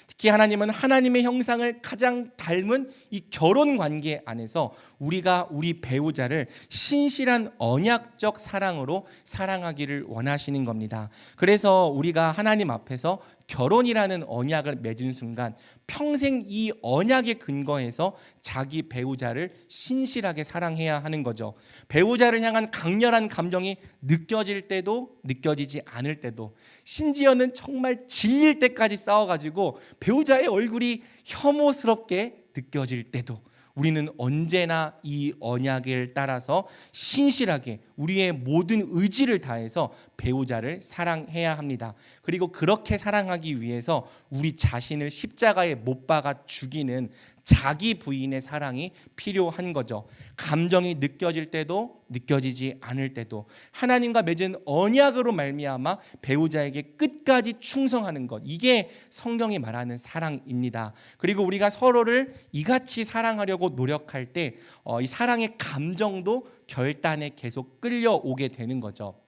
특히 하나님은 하나님의 형상을 가장 닮은 이 결혼 관계 안에서 우리가 우리 배우자를 신실한 언약적 사랑으로 사랑하기를 원하시는 겁니다. 그래서 우리가 하나님 앞에서 결혼이라는 언약을 맺은 순간 평생 이 언약에 근거해서 자기 배우자를 신실하게 사랑해야 하는 거죠. 배우자를 향한 강렬한 감정이 느껴질 때도 느껴지지 않을 때도, 심지어는 정말 질릴 때까지 싸워가지고 배우자의 얼굴이 혐오스럽게 느껴질 때도 우리는 언제나 이 언약을 따라서 신실하게 우리의 모든 의지를 다해서 배우자를 사랑해야 합니다. 그리고 그렇게 사랑하기 위해서 우리 자신을 십자가에 못 박아 죽이는 자기 부인의 사랑이 필요한 거죠. 감정이 느껴질 때도 느껴지지 않을 때도 하나님과 맺은 언약으로 말미암아 배우자에게 끝까지 충성하는 것, 이게 성경이 말하는 사랑입니다. 그리고 우리가 서로를 이같이 사랑하려고 노력할 때 이 사랑의 감정도 결단에 계속 끌려오게 되는 거죠.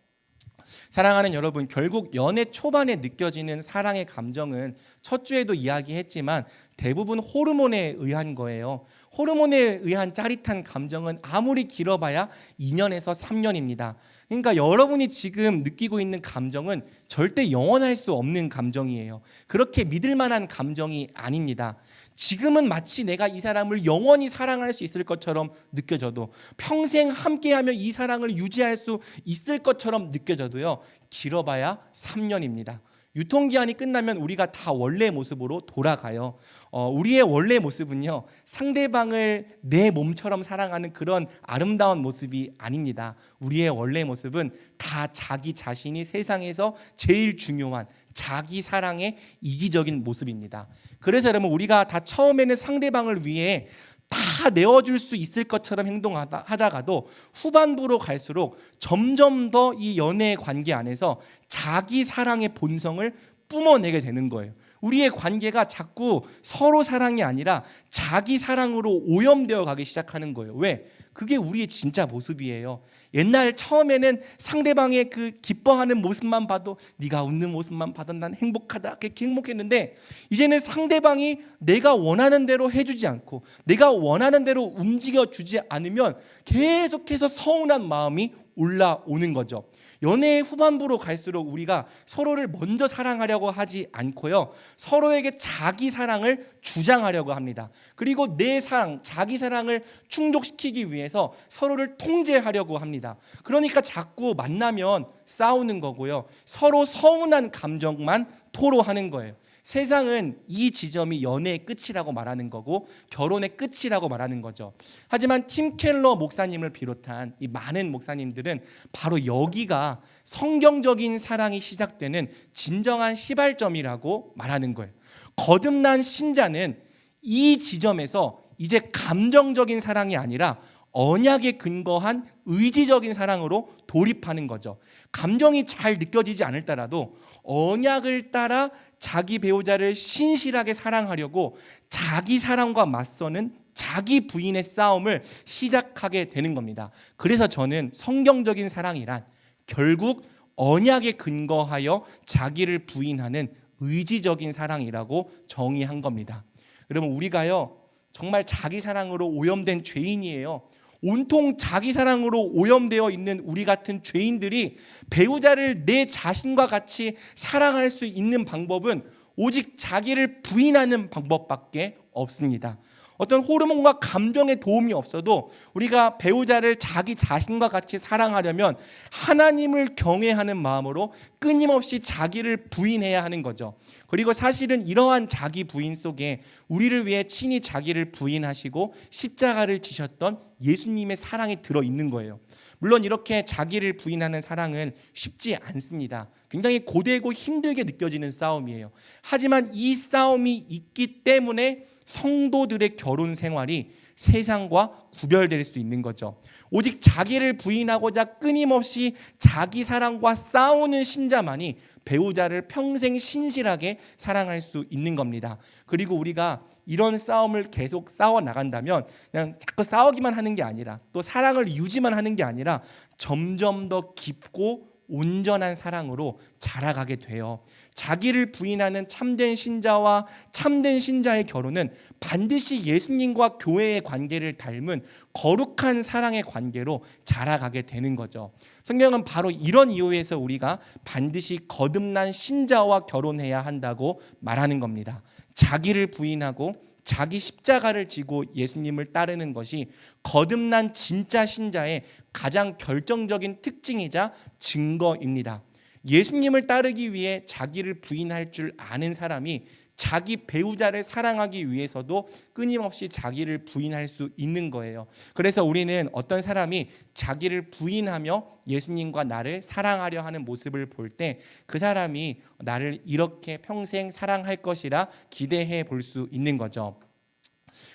사랑하는 여러분, 결국 연애 초반에 느껴지는 사랑의 감정은 첫 주에도 이야기했지만 대부분 호르몬에 의한 거예요. 호르몬에 의한 짜릿한 감정은 아무리 길어봐야 2년에서 3년입니다. 그러니까 여러분이 지금 느끼고 있는 감정은 절대 영원할 수 없는 감정이에요. 그렇게 믿을 만한 감정이 아닙니다. 지금은 마치 내가 이 사람을 영원히 사랑할 수 있을 것처럼 느껴져도, 평생 함께하며 이 사랑을 유지할 수 있을 것처럼 느껴져도요, 길어봐야 3년입니다. 유통기한이 끝나면 우리가 다 원래 모습으로 돌아가요. 우리의 원래 모습은요, 상대방을 내 몸처럼 사랑하는 그런 아름다운 모습이 아닙니다. 우리의 원래 모습은 다 자기 자신이 세상에서 제일 중요한 자기 사랑의 이기적인 모습입니다. 그래서 여러분, 우리가 다 처음에는 상대방을 위해 다 내어줄 수 있을 것처럼 행동하다가도 후반부로 갈수록 점점 더 이 연애의 관계 안에서 자기 사랑의 본성을 뿜어내게 되는 거예요. 우리의 관계가 자꾸 서로 사랑이 아니라 자기 사랑으로 오염되어 가기 시작하는 거예요. 왜? 그게 우리의 진짜 모습이에요. 옛날 처음에는 상대방의 그 기뻐하는 모습만 봐도, 네가 웃는 모습만 봐도 난 행복하다, 그렇게 행복했는데, 이제는 상대방이 내가 원하는 대로 해주지 않고 내가 원하는 대로 움직여주지 않으면 계속해서 서운한 마음이 올라오는 거죠. 연애의 후반부로 갈수록 우리가 서로를 먼저 사랑하려고 하지 않고요, 서로에게 자기 사랑을 주장하려고 합니다. 그리고 내 사랑, 자기 사랑을 충족시키기 위해서 서로를 통제하려고 합니다. 그러니까 자꾸 만나면 싸우는 거고요, 서로 서운한 감정만 토로하는 거예요. 세상은 이 지점이 연애의 끝이라고 말하는 거고 결혼의 끝이라고 말하는 거죠. 하지만 팀 켈러 목사님을 비롯한 이 많은 목사님들은 바로 여기가 성경적인 사랑이 시작되는 진정한 시발점이라고 말하는 거예요. 거듭난 신자는 이 지점에서 이제 감정적인 사랑이 아니라 언약에 근거한 의지적인 사랑으로 돌입하는 거죠. 감정이 잘 느껴지지 않을더라도 언약을 따라 자기 배우자를 신실하게 사랑하려고 자기 사랑과 맞서는 자기 부인의 싸움을 시작하게 되는 겁니다. 그래서 저는 성경적인 사랑이란 결국 언약에 근거하여 자기를 부인하는 의지적인 사랑이라고 정의한 겁니다. 여러분, 우리가요 정말 자기 사랑으로 오염된 죄인이에요. 온통 자기 사랑으로 오염되어 있는 우리 같은 죄인들이 배우자를 내 자신과 같이 사랑할 수 있는 방법은 오직 자기를 부인하는 방법밖에 없습니다. 어떤 호르몬과 감정의 도움이 없어도 우리가 배우자를 자기 자신과 같이 사랑하려면 하나님을 경외하는 마음으로 끊임없이 자기를 부인해야 하는 거죠. 그리고 사실은 이러한 자기 부인 속에 우리를 위해 친히 자기를 부인하시고 십자가를 지셨던 예수님의 사랑이 들어있는 거예요. 물론 이렇게 자기를 부인하는 사랑은 쉽지 않습니다. 굉장히 고되고 힘들게 느껴지는 싸움이에요. 하지만 이 싸움이 있기 때문에 성도들의 결혼 생활이 세상과 구별될 수 있는 거죠. 오직 자기를 부인하고자 끊임없이 자기 사랑과 싸우는 신자만이 배우자를 평생 신실하게 사랑할 수 있는 겁니다. 그리고 우리가 이런 싸움을 계속 싸워 나간다면 그냥 자꾸 싸우기만 하는 게 아니라 또 사랑을 유지만 하는 게 아니라 점점 더 깊고 온전한 사랑으로 자라가게 돼요. 자기를 부인하는 참된 신자와 참된 신자의 결혼은 반드시 예수님과 교회의 관계를 닮은 거룩한 사랑의 관계로 자라가게 되는 거죠. 성경은 바로 이런 이유에서 우리가 반드시 거듭난 신자와 결혼해야 한다고 말하는 겁니다. 자기를 부인하고 자기 십자가를 지고 예수님을 따르는 것이 거듭난 진짜 신자의 가장 결정적인 특징이자 증거입니다. 예수님을 따르기 위해 자기를 부인할 줄 아는 사람이 자기 배우자를 사랑하기 위해서도 끊임없이 자기를 부인할 수 있는 거예요. 그래서 우리는 어떤 사람이 자기를 부인하며 예수님과 나를 사랑하려 하는 모습을 볼 때 그 사람이 나를 이렇게 평생 사랑할 것이라 기대해 볼 수 있는 거죠.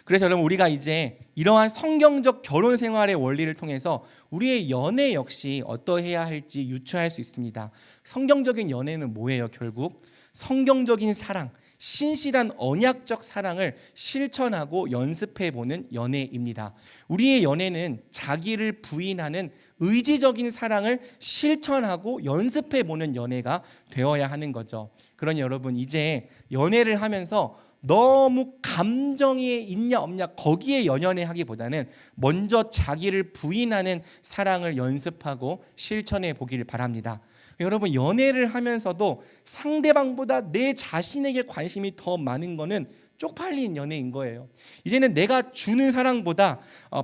그래서 여러분, 우리가 이제 이러한 성경적 결혼 생활의 원리를 통해서 우리의 연애 역시 어떠해야 할지 유추할 수 있습니다. 성경적인 연애는 뭐예요? 결국 성경적인 사랑, 신실한 언약적 사랑을 실천하고 연습해보는 연애입니다. 우리의 연애는 자기를 부인하는 의지적인 사랑을 실천하고 연습해보는 연애가 되어야 하는 거죠. 그러니 여러분, 이제 연애를 하면서 너무 감정이 있냐 없냐 거기에 연연해 하기보다는 먼저 자기를 부인하는 사랑을 연습하고 실천해 보기를 바랍니다. 여러분, 연애를 하면서도 상대방보다 내 자신에게 관심이 더 많은 거는 쪽팔린 연애인 거예요. 이제는 내가 주는 사랑보다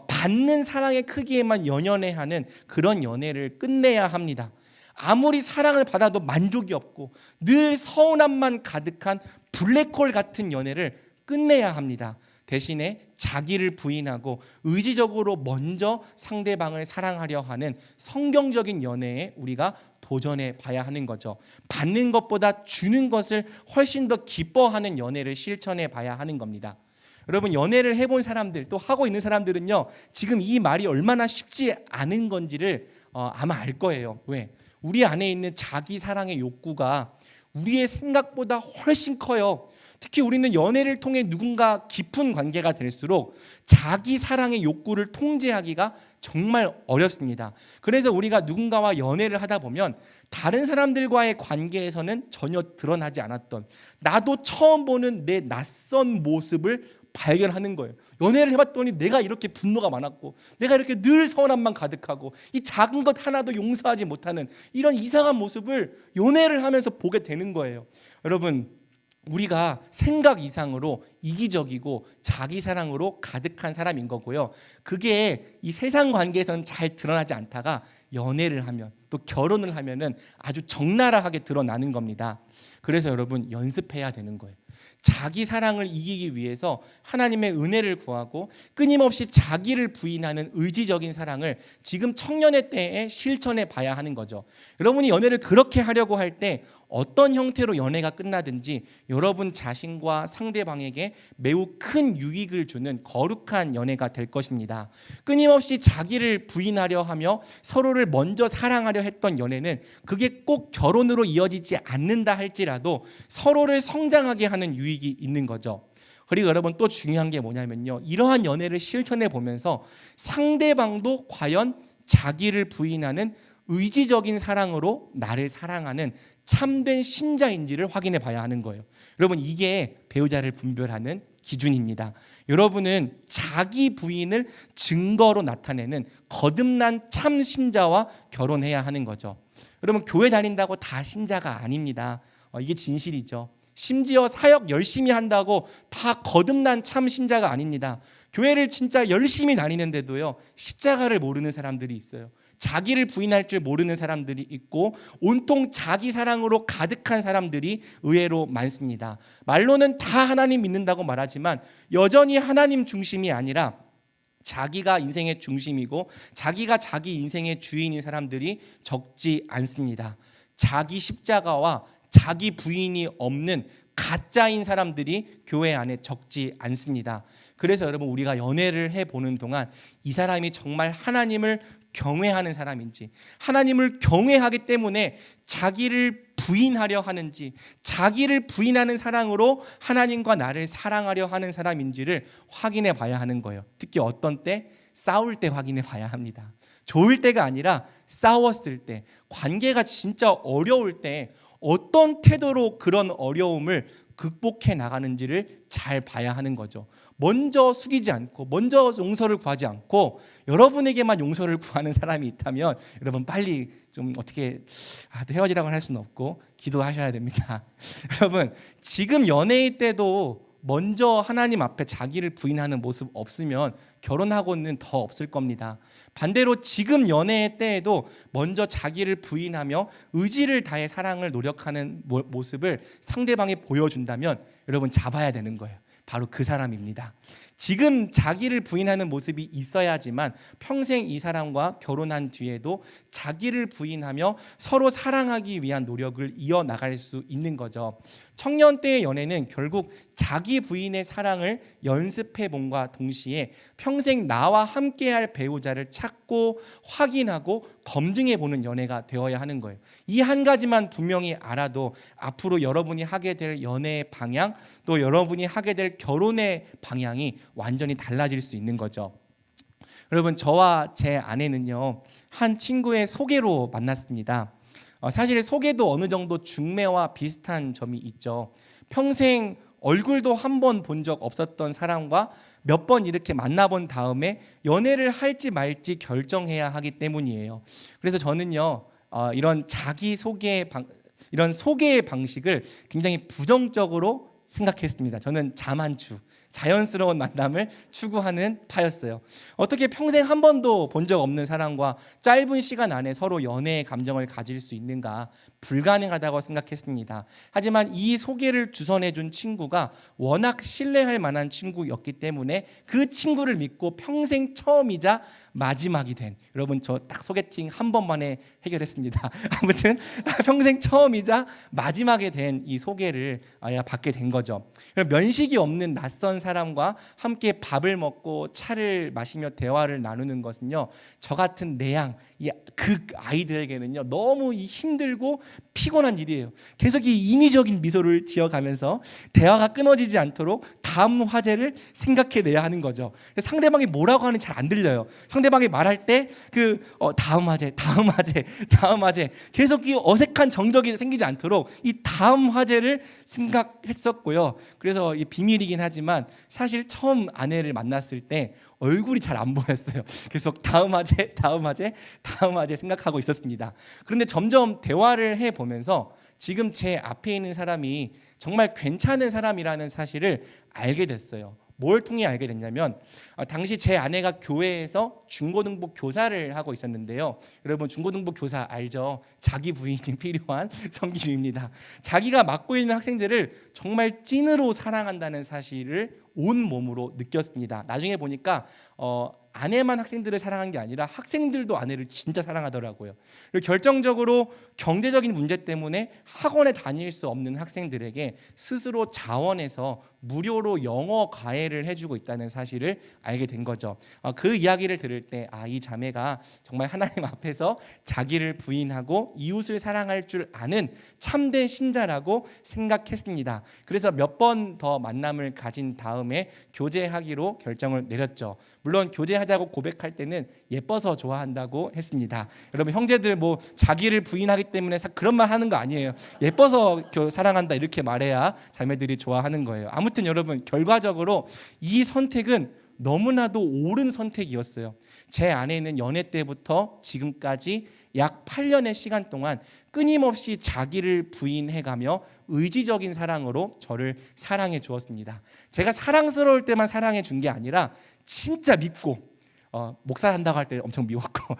받는 사랑의 크기에만 연연해 하는 그런 연애를 끝내야 합니다. 아무리 사랑을 받아도 만족이 없고 늘 서운함만 가득한 블랙홀 같은 연애를 끝내야 합니다. 대신에 자기를 부인하고 의지적으로 먼저 상대방을 사랑하려 하는 성경적인 연애에 우리가 도전해 봐야 하는 거죠. 받는 것보다 주는 것을 훨씬 더 기뻐하는 연애를 실천해 봐야 하는 겁니다. 여러분, 연애를 해본 사람들, 또 하고 있는 사람들은요, 지금 이 말이 얼마나 쉽지 않은 건지를 아마 알 거예요. 왜? 우리 안에 있는 자기 사랑의 욕구가 우리의 생각보다 훨씬 커요. 특히 우리는 연애를 통해 누군가 깊은 관계가 될수록 자기 사랑의 욕구를 통제하기가 정말 어렵습니다. 그래서 우리가 누군가와 연애를 하다 보면 다른 사람들과의 관계에서는 전혀 드러나지 않았던, 나도 처음 보는 내 낯선 모습을 발견하는 거예요. 연애를 해봤더니 내가 이렇게 분노가 많았고, 내가 이렇게 늘 서운함만 가득하고, 이 작은 것 하나도 용서하지 못하는 이런 이상한 모습을 연애를 하면서 보게 되는 거예요. 여러분, 우리가 생각 이상으로 이기적이고 자기 사랑으로 가득한 사람인 거고요. 그게 이 세상 관계에서는 잘 드러나지 않다가 연애를 하면, 또 결혼을 하면은 아주 적나라하게 드러나는 겁니다. 그래서 여러분, 연습해야 되는 거예요. 자기 사랑을 이기기 위해서 하나님의 은혜를 구하고 끊임없이 자기를 부인하는 의지적인 사랑을 지금 청년의 때에 실천해 봐야 하는 거죠. 여러분이 연애를 그렇게 하려고 할 때 어떤 형태로 연애가 끝나든지 여러분 자신과 상대방에게 매우 큰 유익을 주는 거룩한 연애가 될 것입니다. 끊임없이 자기를 부인하려 하며 서로를 먼저 사랑하려 했던 연애는 그게 꼭 결혼으로 이어지지 않는다 할지라도 서로를 성장하게 하는 유익이 있는 거죠. 그리고 여러분, 또 중요한 게 뭐냐면요, 이러한 연애를 실천해 보면서 상대방도 과연 자기를 부인하는 의지적인 사랑으로 나를 사랑하는 참된 신자인지를 확인해 봐야 하는 거예요. 여러분, 이게 배우자를 분별하는 기준입니다. 여러분은 자기 부인을 증거로 나타내는 거듭난 참 신자와 결혼해야 하는 거죠. 여러분, 교회 다닌다고 다 신자가 아닙니다. 이게 진실이죠. 심지어 사역 열심히 한다고 다 거듭난 참 신자가 아닙니다. 교회를 진짜 열심히 다니는데도요, 십자가를 모르는 사람들이 있어요. 자기를 부인할 줄 모르는 사람들이 있고, 온통 자기 사랑으로 가득한 사람들이 의외로 많습니다. 말로는 다 하나님 믿는다고 말하지만 여전히 하나님 중심이 아니라 자기가 인생의 중심이고 자기가 자기 인생의 주인인 사람들이 적지 않습니다. 자기 십자가와 자기 부인이 없는 가짜인 사람들이 교회 안에 적지 않습니다. 그래서 여러분, 우리가 연애를 해보는 동안 이 사람이 정말 하나님을 경외하는 사람인지, 하나님을 경외하기 때문에 자기를 부인하려 하는지, 자기를 부인하는 사랑으로 하나님과 나를 사랑하려 하는 사람인지를 확인해 봐야 하는 거예요. 특히 어떤 때? 싸울 때 확인해 봐야 합니다. 좋을 때가 아니라 싸웠을 때, 관계가 진짜 어려울 때 어떤 태도로 그런 어려움을 극복해 나가는지를 잘 봐야 하는 거죠. 먼저 숙이지 않고, 먼저 용서를 구하지 않고 여러분에게만 용서를 구하는 사람이 있다면 여러분, 빨리 좀 어떻게 헤어지라고 할 수는 없고 기도하셔야 됩니다. 여러분, 지금 연애일 때도 먼저 하나님 앞에 자기를 부인하는 모습 없으면 결혼하고는 더 없을 겁니다. 반대로 지금 연애의 때에도 먼저 자기를 부인하며 의지를 다해 사랑을 노력하는 모습을 상대방에 보여준다면 여러분, 잡아야 되는 거예요. 바로 그 사람입니다. 지금 자기를 부인하는 모습이 있어야지만 평생 이 사람과 결혼한 뒤에도 자기를 부인하며 서로 사랑하기 위한 노력을 이어나갈 수 있는 거죠. 청년 때의 연애는 결국 자기 부인의 사랑을 연습해 봄과 동시에 평생 나와 함께할 배우자를 찾고 확인하고 검증해 보는 연애가 되어야 하는 거예요. 이 한 가지만 분명히 알아도 앞으로 여러분이 하게 될 연애의 방향, 또 여러분이 하게 될 결혼의 방향이 완전히 달라질 수 있는 거죠. 여러분, 저와 제 아내는요, 한 친구의 소개로 만났습니다. 사실 소개도 어느 정도 중매와 비슷한 점이 있죠. 평생 얼굴도 한 번 본 적 없었던 사람과 몇 번 이렇게 만나본 다음에 연애를 할지 말지 결정해야 하기 때문이에요. 그래서 저는요, 이런 이런 소개의 방식을 굉장히 부정적으로 생각했습니다. 저는 자만추, 자연스러운 만남을 추구하는 파였어요. 어떻게 평생 한 번도 본 적 없는 사람과 짧은 시간 안에 서로 연애의 감정을 가질 수 있는가? 불가능하다고 생각했습니다. 하지만 이 소개를 주선해 준 친구가 워낙 신뢰할 만한 친구였기 때문에 그 친구를 믿고 평생 처음이자 마지막이 된, 여러분 저 딱 소개팅 한 번 만에 해결했습니다. 아무튼 평생 처음이자 마지막에 된 이 소개를 받게 된 거죠. 면식이 없는 낯선 사람과 함께 밥을 먹고 차를 마시며 대화를 나누는 것은요, 저 같은 내향 그 아이들에게는요 너무 힘들고 피곤한 일이에요. 계속 이 인위적인 미소를 지어가면서 대화가 끊어지지 않도록 다음 화제를 생각해내야 하는 거죠. 상대방이 뭐라고 하는지 잘 안 들려요. 상대방이 말할 때 다음 화제, 다음 화제, 다음 화제, 계속 이 어색한 정적이 생기지 않도록 이 다음 화제를 생각했었고요. 그래서 이 비밀이긴 하지만 사실 처음 아내를 만났을 때 얼굴이 잘 안 보였어요. 계속 다음 화제, 다음 화제, 다음 화제 생각하고 있었습니다. 그런데 점점 대화를 해보면서 지금 제 앞에 있는 사람이 정말 괜찮은 사람이라는 사실을 알게 됐어요. 뭘 통해 알게 됐냐면 당시 제 아내가 교회에서 중고등부 교사를 하고 있었는데요. 여러분 중고등부 교사 알죠? 자기 부인이 필요한 성기류입니다. 자기가 맡고 있는 학생들을 정말 찐으로 사랑한다는 사실을 온 몸으로 느꼈습니다. 나중에 보니까 아내만 학생들을 사랑한 게 아니라 학생들도 아내를 진짜 사랑하더라고요. 그리고 결정적으로 경제적인 문제 때문에 학원에 다닐 수 없는 학생들에게 스스로 자원해서 무료로 영어 과외를 해주고 있다는 사실을 알게 된 거죠. 그 이야기를 들을 때 이 자매가 정말 하나님 앞에서 자기를 부인하고 이웃을 사랑할 줄 아는 참된 신자라고 생각했습니다. 그래서 몇 번 더 만남을 가진 다음에 교제하기로 결정을 내렸죠. 물론 교제하자고 고백할 때는 예뻐서 좋아한다고 했습니다. 여러분 형제들 뭐 자기를 부인하기 때문에 그런 말 하는 거 아니에요. 예뻐서 사랑한다 이렇게 말해야 자매들이 좋아하는 거예요. 아무튼 여러분 결과적으로 이 선택은 너무나도 옳은 선택이었어요. 제 아내는 연애 때부터 지금까지 약 8년의 시간 동안 끊임없이 자기를 부인해가며 의지적인 사랑으로 저를 사랑해 주었습니다. 제가 사랑스러울 때만 사랑해 준 게 아니라 진짜 믿고 목사 한다고 할 때 엄청 미웠고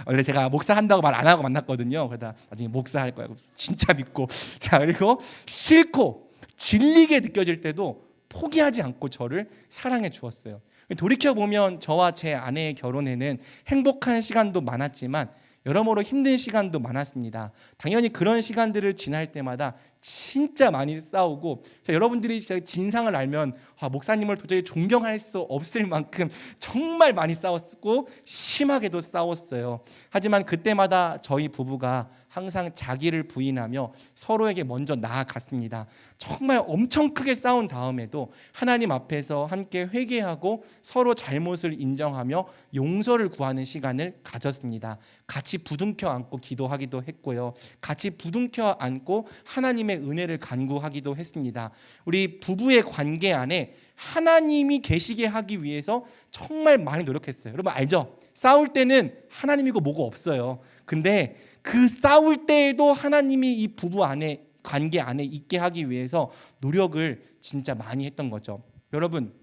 원래 제가 목사 한다고 말 안 하고 만났거든요. 그러다 나중에 목사 할 거야 진짜 믿고 자 그리고 싫고 질리게 느껴질 때도 포기하지 않고 저를 사랑해 주었어요. 돌이켜보면 저와 제 아내의 결혼에는 행복한 시간도 많았지만 여러모로 힘든 시간도 많았습니다. 당연히 그런 시간들을 지날 때마다 진짜 많이 싸우고 여러분들이 제 진상을 알면 목사님을 도저히 존경할 수 없을 만큼 정말 많이 싸웠고 심하게도 싸웠어요. 하지만 그때마다 저희 부부가 항상 자기를 부인하며 서로에게 먼저 나아갔습니다. 정말 엄청 크게 싸운 다음에도 하나님 앞에서 함께 회개하고 서로 잘못을 인정하며 용서를 구하는 시간을 가졌습니다. 같이 부둥켜 안고 기도하기도 했고요. 같이 부둥켜 안고 하나님의 은혜를 간구하기도 했습니다. 우리 부부의 관계 안에 하나님이 계시게 하기 위해서 정말 많이 노력했어요. 여러분 알죠? 싸울 때는 하나님이고 뭐고 없어요. 근데 그 싸울 때에도 하나님이 이 부부 안에 관계 안에 있게 하기 위해서 노력을 진짜 많이 했던 거죠. 여러분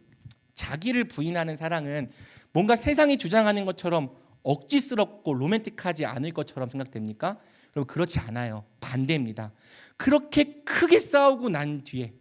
자기를 부인하는 사랑은 뭔가 세상이 주장하는 것처럼 억지스럽고 로맨틱하지 않을 것처럼 생각됩니까? 여러분 그렇지 않아요. 반대입니다. 그렇게 크게 싸우고 난 뒤에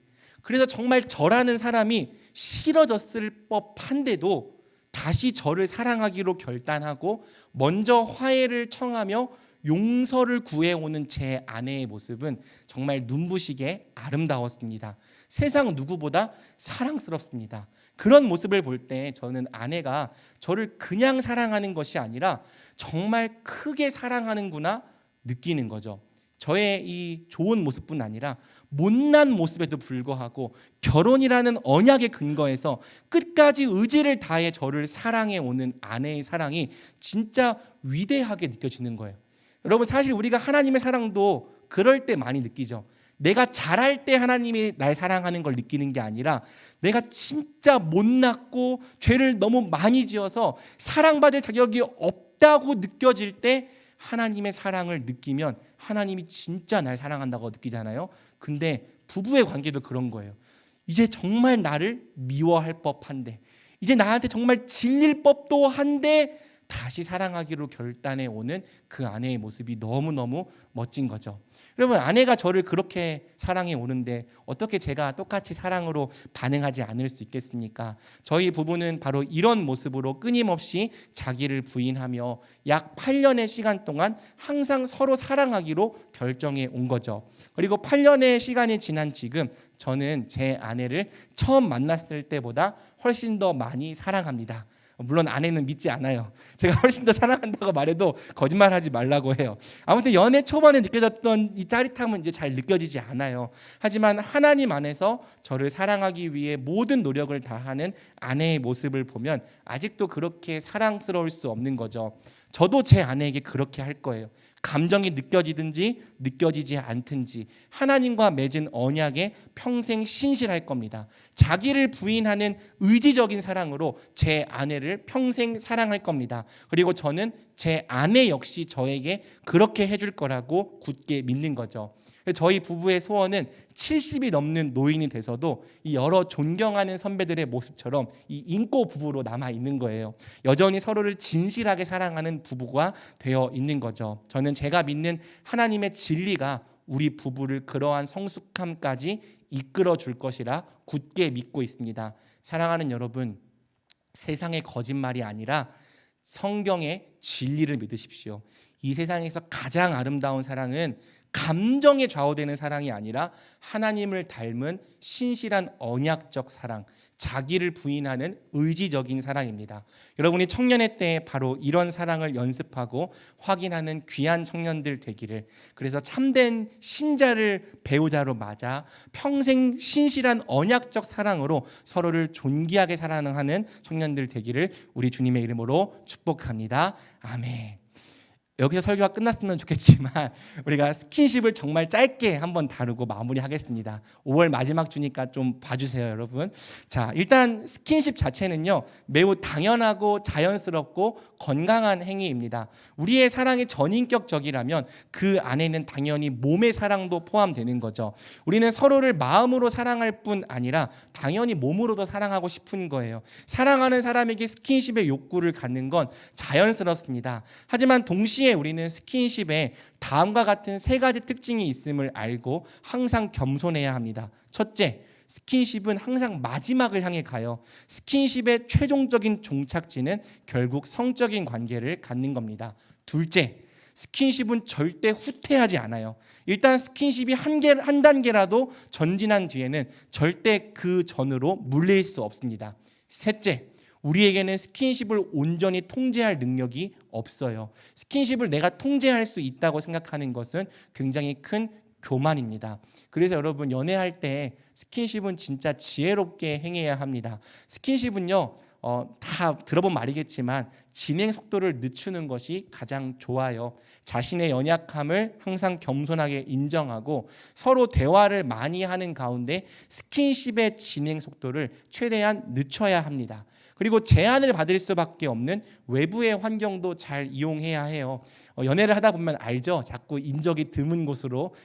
그래서 정말 저라는 사람이 싫어졌을 법한데도 다시 저를 사랑하기로 결단하고 먼저 화해를 청하며 용서를 구해오는 제 아내의 모습은 정말 눈부시게 아름다웠습니다. 세상 누구보다 사랑스럽습니다. 그런 모습을 볼 때 저는 아내가 저를 그냥 사랑하는 것이 아니라 정말 크게 사랑하는구나 느끼는 거죠. 저의 이 좋은 모습뿐 아니라 못난 모습에도 불구하고 결혼이라는 언약의 근거에서 끝까지 의지를 다해 저를 사랑해 오는 아내의 사랑이 진짜 위대하게 느껴지는 거예요. 여러분 사실 우리가 하나님의 사랑도 그럴 때 많이 느끼죠. 내가 잘할 때 하나님이 날 사랑하는 걸 느끼는 게 아니라 내가 진짜 못났고 죄를 너무 많이 지어서 사랑받을 자격이 없다고 느껴질 때 하나님의 사랑을 느끼면 하나님이 진짜 날 사랑한다고 느끼잖아요. 근데 부부의 관계도 그런 거예요. 이제 정말 나를 미워할 법한데, 이제 나한테 정말 질릴 법도 한데 다시 사랑하기로 결단해 오는 그 아내의 모습이 너무너무 멋진 거죠. 여러분, 아내가 저를 그렇게 사랑해 오는데 어떻게 제가 똑같이 사랑으로 반응하지 않을 수 있겠습니까? 저희 부부는 바로 이런 모습으로 끊임없이 자기를 부인하며 약 8년의 시간 동안 항상 서로 사랑하기로 결정해 온 거죠. 그리고 8년의 시간이 지난 지금 저는 제 아내를 처음 만났을 때보다 훨씬 더 많이 사랑합니다. 물론 아내는 믿지 않아요. 제가 훨씬 더 사랑한다고 말해도 거짓말하지 말라고 해요. 아무튼 연애 초반에 느껴졌던 이 짜릿함은 이제 잘 느껴지지 않아요. 하지만 하나님 안에서 저를 사랑하기 위해 모든 노력을 다하는 아내의 모습을 보면 아직도 그렇게 사랑스러울 수 없는 거죠. 저도 제 아내에게 그렇게 할 거예요. 감정이 느껴지든지 느껴지지 않든지 하나님과 맺은 언약에 평생 신실할 겁니다. 자기를 부인하는 의지적인 사랑으로 제 아내를 평생 사랑할 겁니다. 그리고 저는 제 아내 역시 저에게 그렇게 해줄 거라고 굳게 믿는 거죠. 저희 부부의 소원은 70이 넘는 노인이 돼서도 이 여러 존경하는 선배들의 모습처럼 이 인고 부부로 남아 있는 거예요. 여전히 서로를 진실하게 사랑하는 부부가 되어 있는 거죠. 저는 제가 믿는 하나님의 진리가 우리 부부를 그러한 성숙함까지 이끌어 줄 것이라 굳게 믿고 있습니다. 사랑하는 여러분, 세상의 거짓말이 아니라 성경의 진리를 믿으십시오. 이 세상에서 가장 아름다운 사랑은 감정에 좌우되는 사랑이 아니라 하나님을 닮은 신실한 언약적 사랑, 자기를 부인하는 의지적인 사랑입니다. 여러분이 청년의 때에 바로 이런 사랑을 연습하고 확인하는 귀한 청년들 되기를, 그래서 참된 신자를 배우자로 맞아 평생 신실한 언약적 사랑으로 서로를 존귀하게 사랑하는 청년들 되기를 우리 주님의 이름으로 축복합니다. 아멘. 여기서 설교가 끝났으면 좋겠지만 우리가 스킨십을 정말 짧게 한번 다루고 마무리하겠습니다. 5월 마지막 주니까 좀 봐주세요, 여러분. 자, 일단 스킨십 자체는요 매우 당연하고 자연스럽고 건강한 행위입니다. 우리의 사랑이 전인격적이라면 그 안에는 당연히 몸의 사랑도 포함되는 거죠. 우리는 서로를 마음으로 사랑할 뿐 아니라 당연히 몸으로도 사랑하고 싶은 거예요. 사랑하는 사람에게 스킨십의 욕구를 갖는 건 자연스럽습니다. 하지만 동시에 우리는 스킨십에 다음과 같은 세 가지 특징이 있음을 알고 항상 겸손해야 합니다. 첫째, 스킨십은 항상 마지막을 향해 가요. 스킨십의 최종적인 종착지는 결국 성적인 관계를 갖는 겁니다. 둘째, 스킨십은 절대 후퇴하지 않아요. 일단 스킨십이 한 단계라도 전진한 뒤에는 절대 그 전으로 물릴 수 없습니다. 셋째, 우리에게는 스킨십을 온전히 통제할 능력이 없어요. 스킨십을 내가 통제할 수 있다고 생각하는 것은 굉장히 큰 교만입니다. 그래서 여러분, 연애할 때 스킨십은 진짜 지혜롭게 행해야 합니다. 스킨십은요 다 들어본 말이겠지만 진행 속도를 늦추는 것이 가장 좋아요. 자신의 연약함을 항상 겸손하게 인정하고 서로 대화를 많이 하는 가운데 스킨십의 진행 속도를 최대한 늦춰야 합니다. 그리고 제한을 받을 수밖에 없는 외부의 환경도 잘 이용해야 해요. 연애를 하다 보면 알죠. 자꾸 인적이 드문 곳으로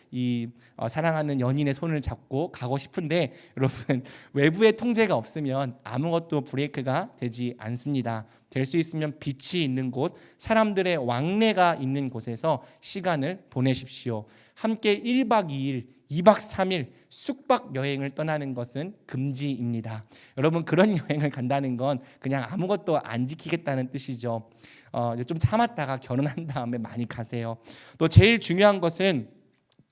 사랑하는 연인의 손을 잡고 가고 싶은데 여러분, 외부의 통제가 없으면 아무것도 브레이크가 되지 않습니다. 될 수 있으면 빛이 있는 곳, 사람들의 왕래가 있는 곳에서 시간을 보내십시오. 함께 1박 2일, 2박 3일 숙박 여행을 떠나는 것은 금지입니다. 여러분, 그런 여행을 간다는 건 그냥 아무것도 안 지키겠다는 뜻이죠. 좀 참았다가 결혼한 다음에 많이 가세요. 또 제일 중요한 것은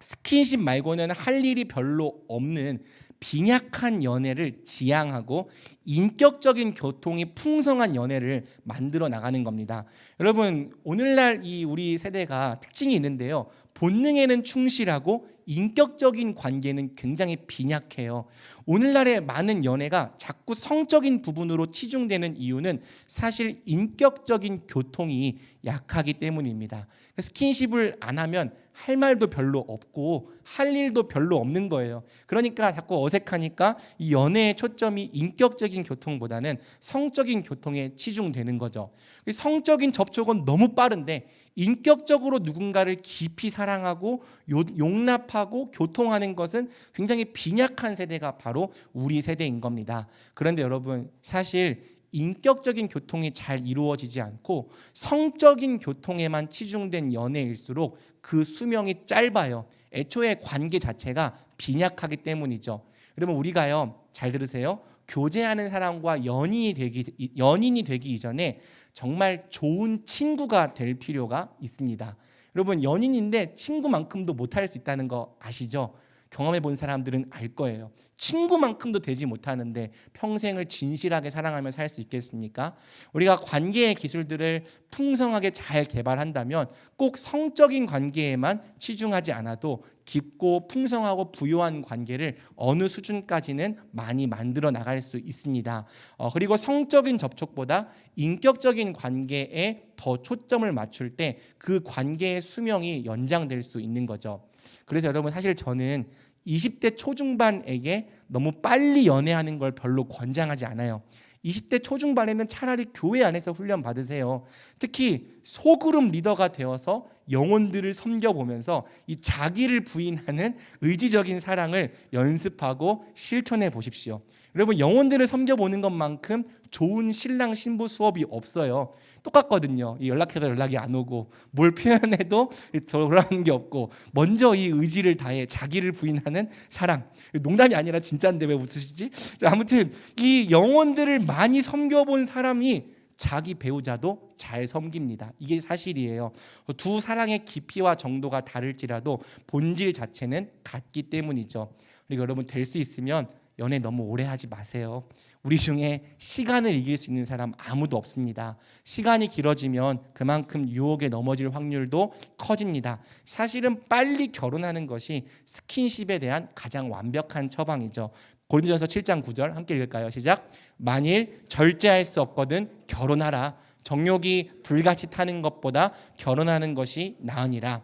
스킨십 말고는 할 일이 별로 없는 빈약한 연애를 지향하고 인격적인 교통이 풍성한 연애를 만들어 나가는 겁니다. 여러분, 오늘날 이 우리 세대가 특징이 있는데요. 본능에는 충실하고 인격적인 관계는 굉장히 빈약해요. 오늘날의 많은 연애가 자꾸 성적인 부분으로 치중되는 이유는 사실 인격적인 교통이 약하기 때문입니다. 스킨십을 안 하면 할 말도 별로 없고 할 일도 별로 없는 거예요. 그러니까 자꾸 어색하니까 이 연애의 초점이 인격적인 인격적인 교통보다는 성적인 교통에 치중되는 거죠. 성적인 접촉은 너무 빠른데 인격적으로 누군가를 깊이 사랑하고 용납하고 교통하는 것은 굉장히 빈약한 세대가 바로 우리 세대인 겁니다. 그런데 여러분, 사실 인격적인 교통이 잘 이루어지지 않고 성적인 교통에만 치중된 연애일수록 그 수명이 짧아요. 애초에 관계 자체가 빈약하기 때문이죠. 여러분, 우리가요, 잘 들으세요. 교제하는 사람과 연인이 되기 이전에 정말 좋은 친구가 될 필요가 있습니다. 여러분, 연인인데 친구만큼도 못할 수 있다는 거 아시죠? 경험해 본 사람들은 알 거예요. 친구만큼도 되지 못하는데 평생을 진실하게 사랑하며 살 수 있겠습니까? 우리가 관계의 기술들을 풍성하게 잘 개발한다면 꼭 성적인 관계에만 치중하지 않아도 깊고 풍성하고 부유한 관계를 어느 수준까지는 많이 만들어 나갈 수 있습니다. 그리고 성적인 접촉보다 인격적인 관계에 더 초점을 맞출 때 그 관계의 수명이 연장될 수 있는 거죠. 그래서 여러분, 사실 저는 20대 초중반에게 너무 빨리 연애하는 걸 별로 권장하지 않아요. 20대 초중반에는 차라리 교회 안에서 훈련 받으세요. 특히 소그룹 리더가 되어서 영혼들을 섬겨보면서 이 자기를 부인하는 의지적인 사랑을 연습하고 실천해 보십시오. 여러분, 영혼들을 섬겨보는 것만큼 좋은 신랑 신부 수업이 없어요. 똑같거든요. 연락해도 연락이 안 오고 뭘 표현해도 돌아오는 게 없고 먼저 이 의지를 다해 자기를 부인하는 사랑. 농담이 아니라 진짜인데 왜 웃으시지? 아무튼 이 영혼들을 많이 섬겨본 사람이 자기 배우자도 잘 섬깁니다. 이게 사실이에요. 두 사랑의 깊이와 정도가 다를지라도 본질 자체는 같기 때문이죠. 그리고 여러분, 될 수 있으면 연애 너무 오래 하지 마세요. 우리 중에 시간을 이길 수 있는 사람 아무도 없습니다. 시간이 길어지면 그만큼 유혹에 넘어질 확률도 커집니다. 사실은 빨리 결혼하는 것이 스킨십에 대한 가장 완벽한 처방이죠. 고린도전서 7장 9절 함께 읽을까요? 시작. 만일 절제할 수 없거든 결혼하라. 정욕이 불같이 타는 것보다 결혼하는 것이 나으니라.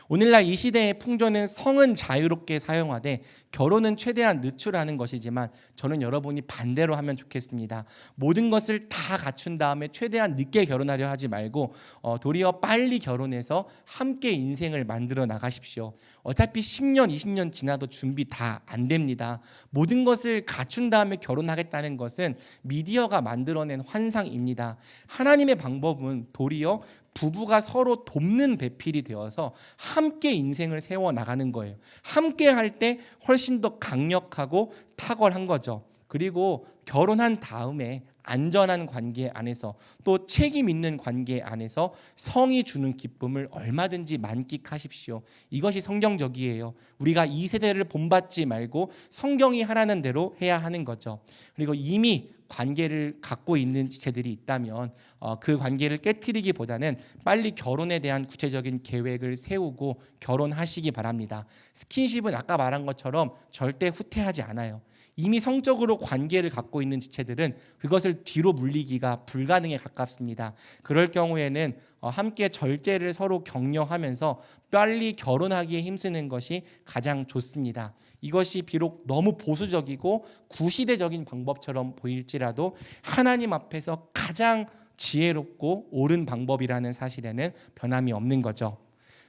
오늘날 이 시대의 풍조는 성은 자유롭게 사용하되 결혼은 최대한 늦추라는 것이지만 저는 여러분이 반대로 하면 좋겠습니다. 모든 것을 다 갖춘 다음에 최대한 늦게 결혼하려 하지 말고 도리어 빨리 결혼해서 함께 인생을 만들어 나가십시오. 어차피 10년, 20년 지나도 준비 다 안 됩니다. 모든 것을 갖춘 다음에 결혼하겠다는 것은 미디어가 만들어낸 환상입니다. 하나님의 방법은 도리어 부부가 서로 돕는 배필이 되어서 함께 인생을 세워나가는 거예요. 함께 할 때 훨씬 더 강력하고 탁월한 거죠. 그리고 결혼한 다음에 안전한 관계 안에서 또 책임 있는 관계 안에서 성이 주는 기쁨을 얼마든지 만끽하십시오. 이것이 성경적이에요. 우리가 이 세대를 본받지 말고 성경이 하라는 대로 해야 하는 거죠. 그리고 이미 관계를 갖고 있는 지체들이 있다면 그 관계를 깨트리기보다는 빨리 결혼에 대한 구체적인 계획을 세우고 결혼하시기 바랍니다. 스킨십은 아까 말한 것처럼 절대 후퇴하지 않아요. 이미 성적으로 관계를 갖고 있는 지체들은 그것을 뒤로 물리기가 불가능에 가깝습니다. 그럴 경우에는 함께 절제를 서로 격려하면서 빨리 결혼하기에 힘쓰는 것이 가장 좋습니다. 이것이 비록 너무 보수적이고 구시대적인 방법처럼 보일지라도 하나님 앞에서 가장 지혜롭고 옳은 방법이라는 사실에는 변함이 없는 거죠.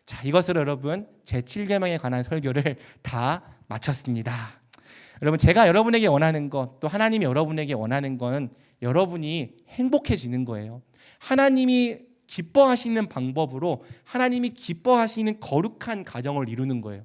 자, 이것으로 여러분 제7계명에 관한 설교를 다 마쳤습니다. 여러분, 제가 여러분에게 원하는 것, 또 하나님이 여러분에게 원하는 건 여러분이 행복해지는 거예요. 하나님이 기뻐하시는 방법으로 하나님이 기뻐하시는 거룩한 가정을 이루는 거예요.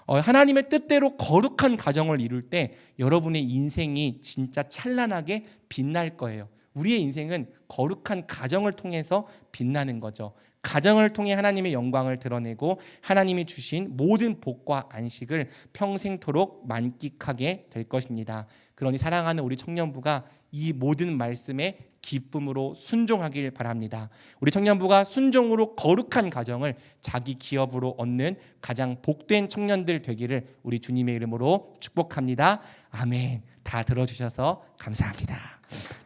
하나님의 뜻대로 거룩한 가정을 이룰 때 여러분의 인생이 진짜 찬란하게 빛날 거예요. 우리의 인생은 거룩한 가정을 통해서 빛나는 거죠. 가정을 통해 하나님의 영광을 드러내고 하나님이 주신 모든 복과 안식을 평생토록 만끽하게 될 것입니다. 그러니 사랑하는 우리 청년부가 이 모든 말씀에 기쁨으로 순종하길 바랍니다. 우리 청년부가 순종으로 거룩한 가정을 자기 기업으로 얻는 가장 복된 청년들 되기를 우리 주님의 이름으로 축복합니다. 아멘. 다 들어주셔서 감사합니다.